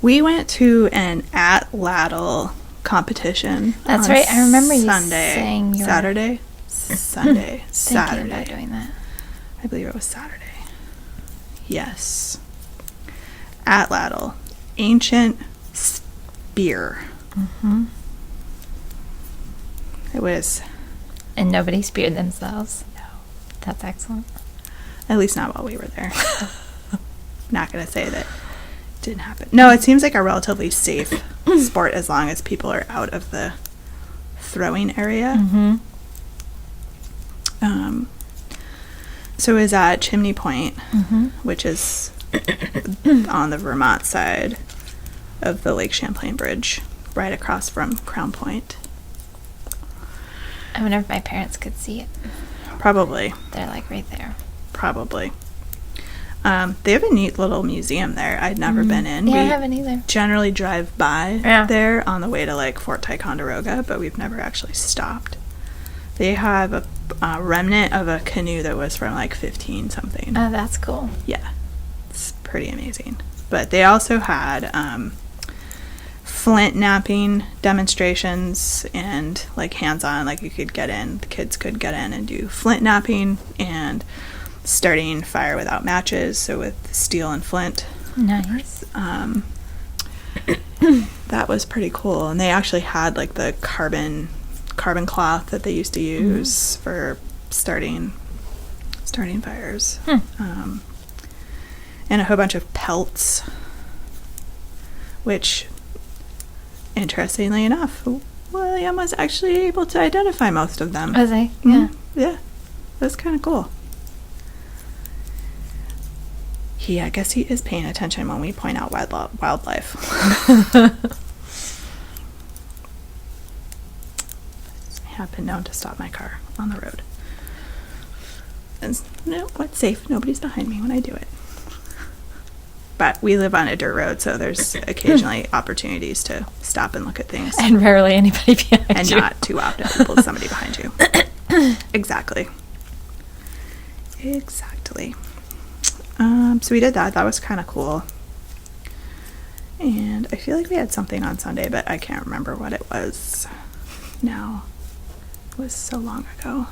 We went to an at Laddle competition. That's on right. I remember you Sunday. saying you were Saturday. thinking Saturday. about doing that. I believe it was Saturday. Yes. At Laddle. Ancient spear. It was. And nobody speared themselves. No. That's excellent. At least not while we were there. Not going to say that it didn't happen. No, it seems like a relatively safe sport as long as people are out of the throwing area. So it was at Chimney Point, which is on the Vermont side of the Lake Champlain Bridge, right across from Crown Point. I wonder if my parents could see it. Probably. They're like right there. Probably. They have a neat little museum there. I'd never been in. Yeah, I We haven't either. generally drive by Yeah. there on the way to like Fort Ticonderoga, but we've never actually stopped. They have a remnant of a canoe that was from like 15 something. Oh, that's cool. Yeah, it's pretty amazing. But they also had flint knapping demonstrations and like hands-on, like you could get in, the kids could get in and do flint knapping and starting fire without matches, so with steel and flint. Nice. That was pretty cool. And they actually had like the carbon cloth that they used to use for starting fires. And a whole bunch of pelts, which interestingly enough William was actually able to identify most of them. Was I? Yeah. Yeah. That's kind of cool. I guess he is paying attention when we point out wildlife. I have been known to stop my car on the road. And no, it's safe. Nobody's behind me when I do it. But we live on a dirt road, so there's occasionally opportunities to stop and look at things. And rarely anybody behind And you. not too often people somebody behind you. Exactly. So we did that. That was kind of cool. And I feel like we had something on Sunday, but I can't remember what it was now. It was so long ago.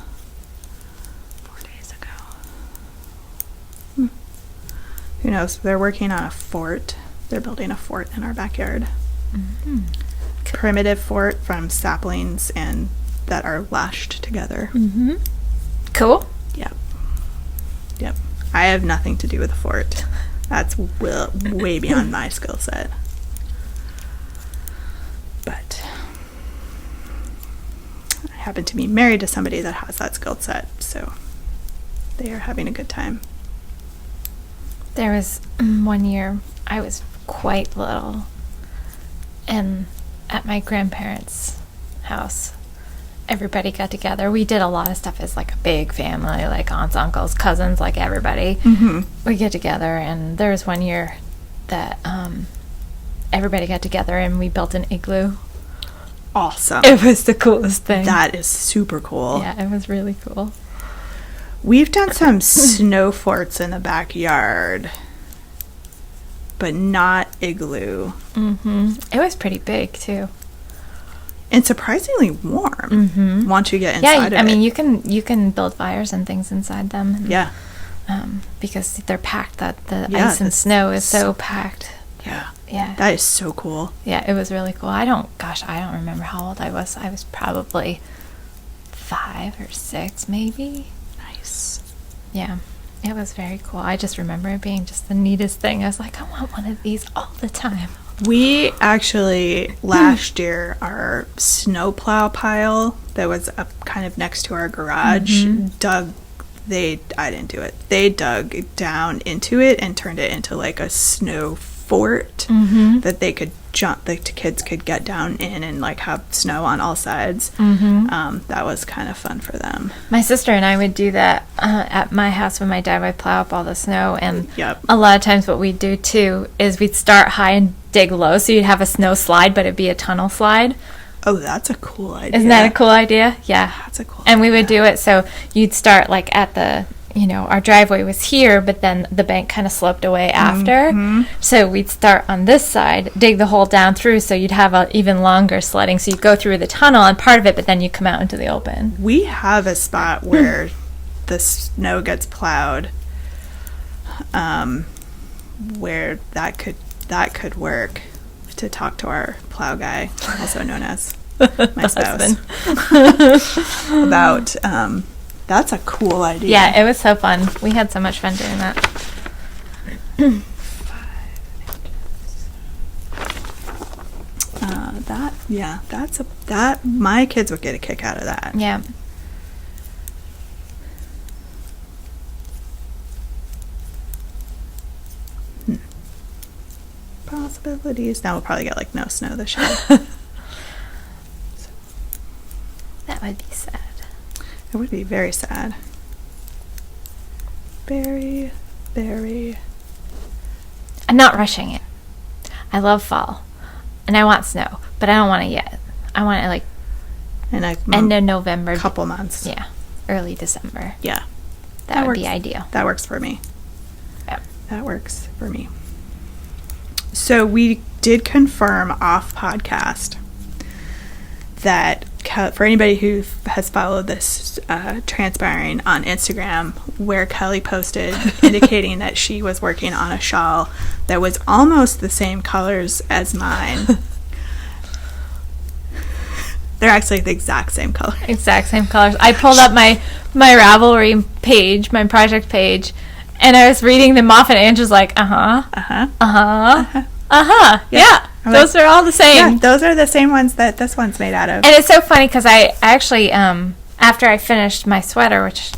4 days ago. Who knows? They're working on a fort. They're building a fort in our backyard. Mm-hmm. Primitive fort from saplings and that are lashed together. Mm-hmm. Cool. Yep. I have nothing to do with the fort. That's way beyond my skill set. But I happen to be married to somebody that has that skill set, so they are having a good time. There was one year I was quite little, and at my grandparents' house, everybody got together. We did a lot of stuff as like a big family, like aunts, uncles, cousins, like everybody. Mm-hmm. We get together, and there was one year that everybody got together and we built an igloo. Awesome. It was the coolest thing. That is super cool. Yeah, it was really cool. We've done some snow forts in the backyard, but not igloo. Mm-hmm. It was pretty big too. And surprisingly warm Mm-hmm. once you get inside of it. I mean, you can build fires and things inside them. And, Yeah. because they're packed. That the Yeah, ice and that's snow is so packed. Yeah. Yeah. That is so cool. Yeah, it was really cool. I don't remember how old I was. I was probably 5 or 6, maybe. Nice. Yeah, it was very cool. I just remember it being just the neatest thing. I was like, I want one of these all the time. We actually, last year, our snowplow pile that was up kind of next to our garage, I didn't do it. They dug down into it and turned it into like a snow fort that they could jump, the kids could get down in and like have snow on all sides. That was kind of fun for them. My sister and I would do that at my house when my dad would plow up all the snow. And Yep. a lot of times what we'd do too is we'd start high and dig low. So you'd have a snow slide, but it'd be a tunnel slide. Oh, that's a cool idea. Isn't that a cool idea? Yeah. That's a cool And we idea. would do it so you'd start like at the, our driveway was here, but then the bank kind of sloped away after. So we'd start on this side, dig the hole down through, so you'd have a even longer sledding. So you go through the tunnel and part of it, but then you come out into the open. We have a spot where the snow gets plowed, where that could work. To talk to our plow guy, also known as my spouse, about that's a cool idea. Yeah, it was so fun. We had so much fun doing that. That my kids would get a kick out of that. Yeah. Possibilities. Now we'll probably get like no snow this year. That would be sad. It would be very sad. Very, very. I'm not rushing it. I love fall. And I want snow, but I don't want it yet. I want it like In a end of November. couple months. Yeah. Early December. Yeah. That would works. be ideal. That works for me. Yep. That works for me. So we did confirm off podcast that for anybody who has followed this transpiring on Instagram, where Kelly posted indicating that she was working on a shawl that was almost the same colors as mine. They're actually the exact same color. Exact same colors. I pulled up my Ravelry page, my project page, and I was reading them off, and Andrew's like, yeah. Those are all the same. Yeah, those are the same ones that this one's made out of. And it's so funny because I actually, after I finished my sweater, which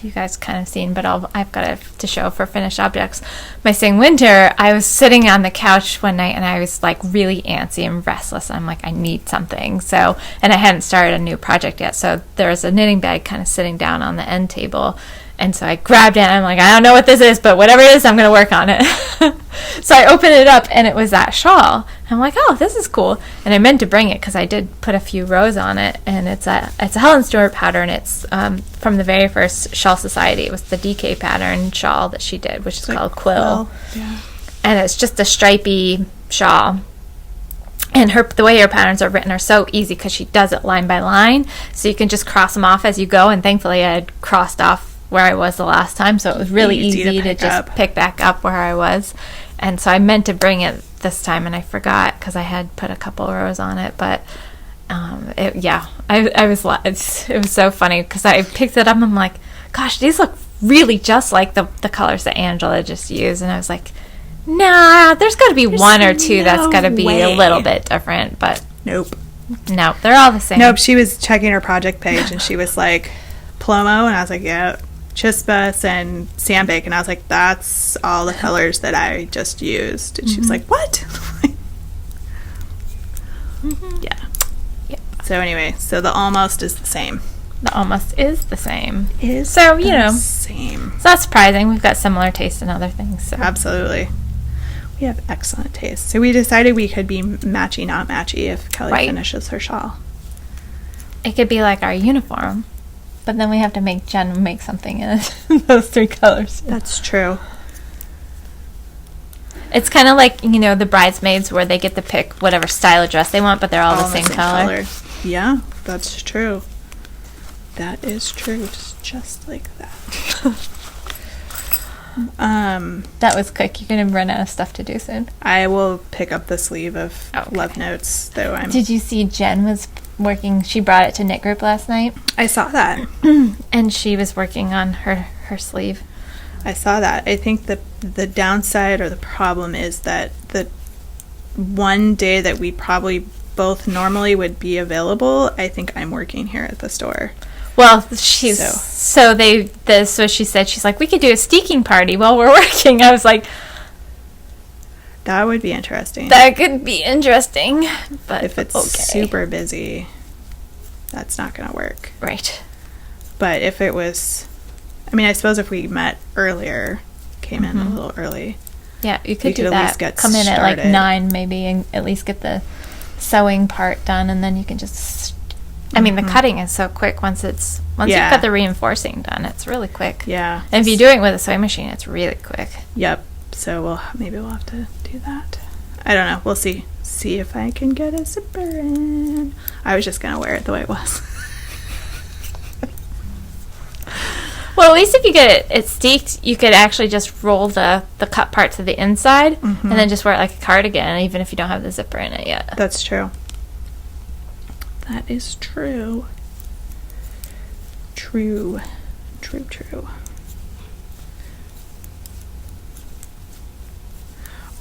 you guys kind of seen, but I've got it to show for finished objects, my Sing Winter, I was sitting on the couch one night and I was like really antsy and restless. I'm like, I need something. So, and I hadn't started a new project yet. So there was a knitting bag kind of sitting down on the end table. And so I grabbed it and I'm like, I don't know what this is, but whatever it is, I'm going to work on it. So I opened it up and it was that shawl. I'm like, oh, this is cool. And I meant to bring it because I did put a few rows on it. And it's a Helen Stewart pattern. It's from the very first Shawl Society. It was the DK pattern shawl that she did, which is called Quill. Yeah. And it's just a stripy shawl. And the way her patterns are written are so easy because she does it line by line. So you can just cross them off as you go. And thankfully I had crossed off where I was the last time, so it was really easy to just pick back up where I was. And so I meant to bring it this time, and I forgot because I had put a couple rows on it. But it was so funny because I picked it up and I'm like, gosh, these look really just like the colors that Angela just used. And I was like, nah, there's got to be one or two that's got to be a little bit different. But nope, they're all the same. Nope, she was checking her project page and she was like, Plomo, and I was like, yeah. Chispus and Sandbake, and I was like, that's all the colors that I just used. And she was like, what? Yeah. Yep. So anyway, so the almost is the same. The almost is the same. Is so, same. It's not surprising. We've got similar taste in other things. So. Absolutely. We have excellent taste. So we decided we could be matchy, not matchy if Kelly finishes her shawl. It could be like our uniform. But then we have to make Jen make something in those three colors. That's true. It's kind of like, the bridesmaids where they get to pick whatever style of dress they want, but they're all the same color. Yeah, that's true. That is true. It's just like that. That was quick. You're going to run out of stuff to do soon. I will pick up the sleeve of Love Notes, though. Did you see Jen was working? She brought it to knit group last night. I saw that. And she was working on her sleeve. I saw that. I think the downside or the problem is that the one day that we probably both normally would be available, I think I'm working here at the store. Well, so she said, she's like, we could do a steeking party while we're working. I was like, that would be interesting. That could be interesting, but if it's super busy, that's not going to work. Right. But if it was, I suppose if we met earlier, came in a little early. Yeah, you could do at that. Least get Come in started. at like 9 maybe and at least get the sewing part done, and then you can just... the cutting is so quick once you've got the reinforcing done. It's really quick. Yeah. And if you're doing it with a sewing machine, it's really quick. Yep. So maybe we'll have to do that. I don't know. We'll see. See if I can get a zipper in. I was just gonna wear it the way it was. Well, at least if you get it steeked, you could actually just roll the cut part to the inside and then just wear it like a cardigan, even if you don't have the zipper in it yet. That's true. That is true. True.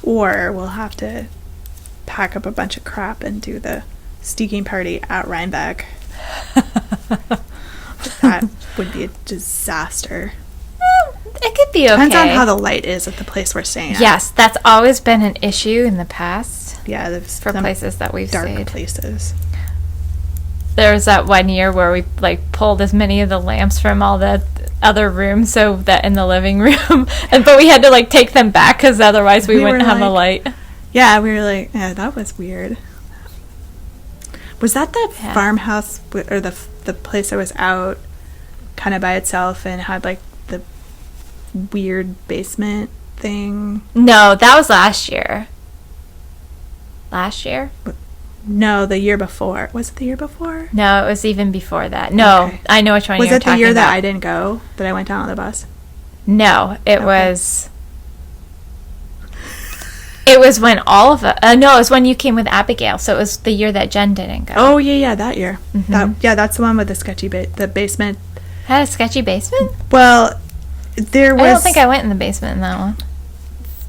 Or we'll have to pack up a bunch of crap and do the steeking party at Rhinebeck. That would be a disaster. It could be okay. Depends on how the light is at the place we're staying at. Yes, that's always been an issue in the past. Yeah, there's for places that we've dark stayed. Places. There was that one year where we pulled as many of the lamps from all the other rooms so that in the living room, but we had to take them back because otherwise we wouldn't have a light. Yeah, we were like, yeah, that was weird. Was that the farmhouse or the place that was out kind of by itself and had the weird basement thing? No, that was last year. Last year? No, the year before. Was it the year before? No, it was even before that. No, okay. I know which one you're talking about. Was it the year that I didn't go? That I went down on the bus? No, it was... It was when all of it... no, it was when you came with Abigail, so it was the year that Jen didn't go. Oh, yeah, that year. Mm-hmm. That's the one with the sketchy the basement. Had a sketchy basement? Well, there was... I don't think I went in the basement in that one.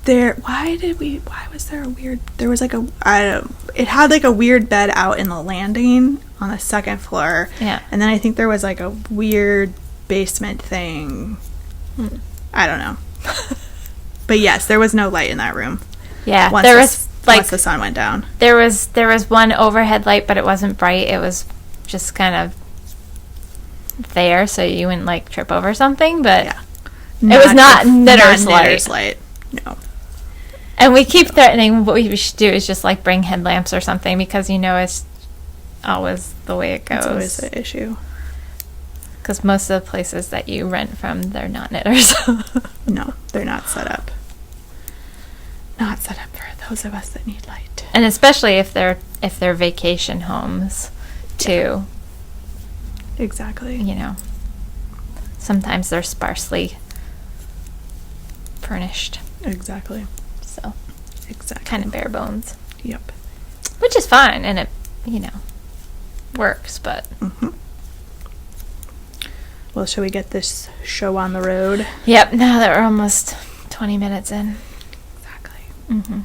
why was there a weird, there was like a, it had like a weird bed out in the landing on the second floor. Yeah. And then I think there was like a weird basement thing. I don't know. But yes, there was no light in that room. Yeah. Once the sun went down. There was one overhead light, but it wasn't bright. It was just kind of there so you wouldn't like trip over something, but Yeah. it was not knitter's light. No. And we keep threatening what we should do is just like bring headlamps or something, because it's always the way it goes. It's always the issue. Because most of the places that you rent from, they're not knitters. No, they're not set up. Not set up for those of us that need light. And especially if they're vacation homes too. Exactly. You know, sometimes they're sparsely furnished. Exactly. So Exactly. kind of bare bones. Yep. Which is fine, and it, works, but... Mm-hmm. Well, shall we get this show on the road? Yep, now that we're almost 20 minutes in. Exactly. Mm-hmm.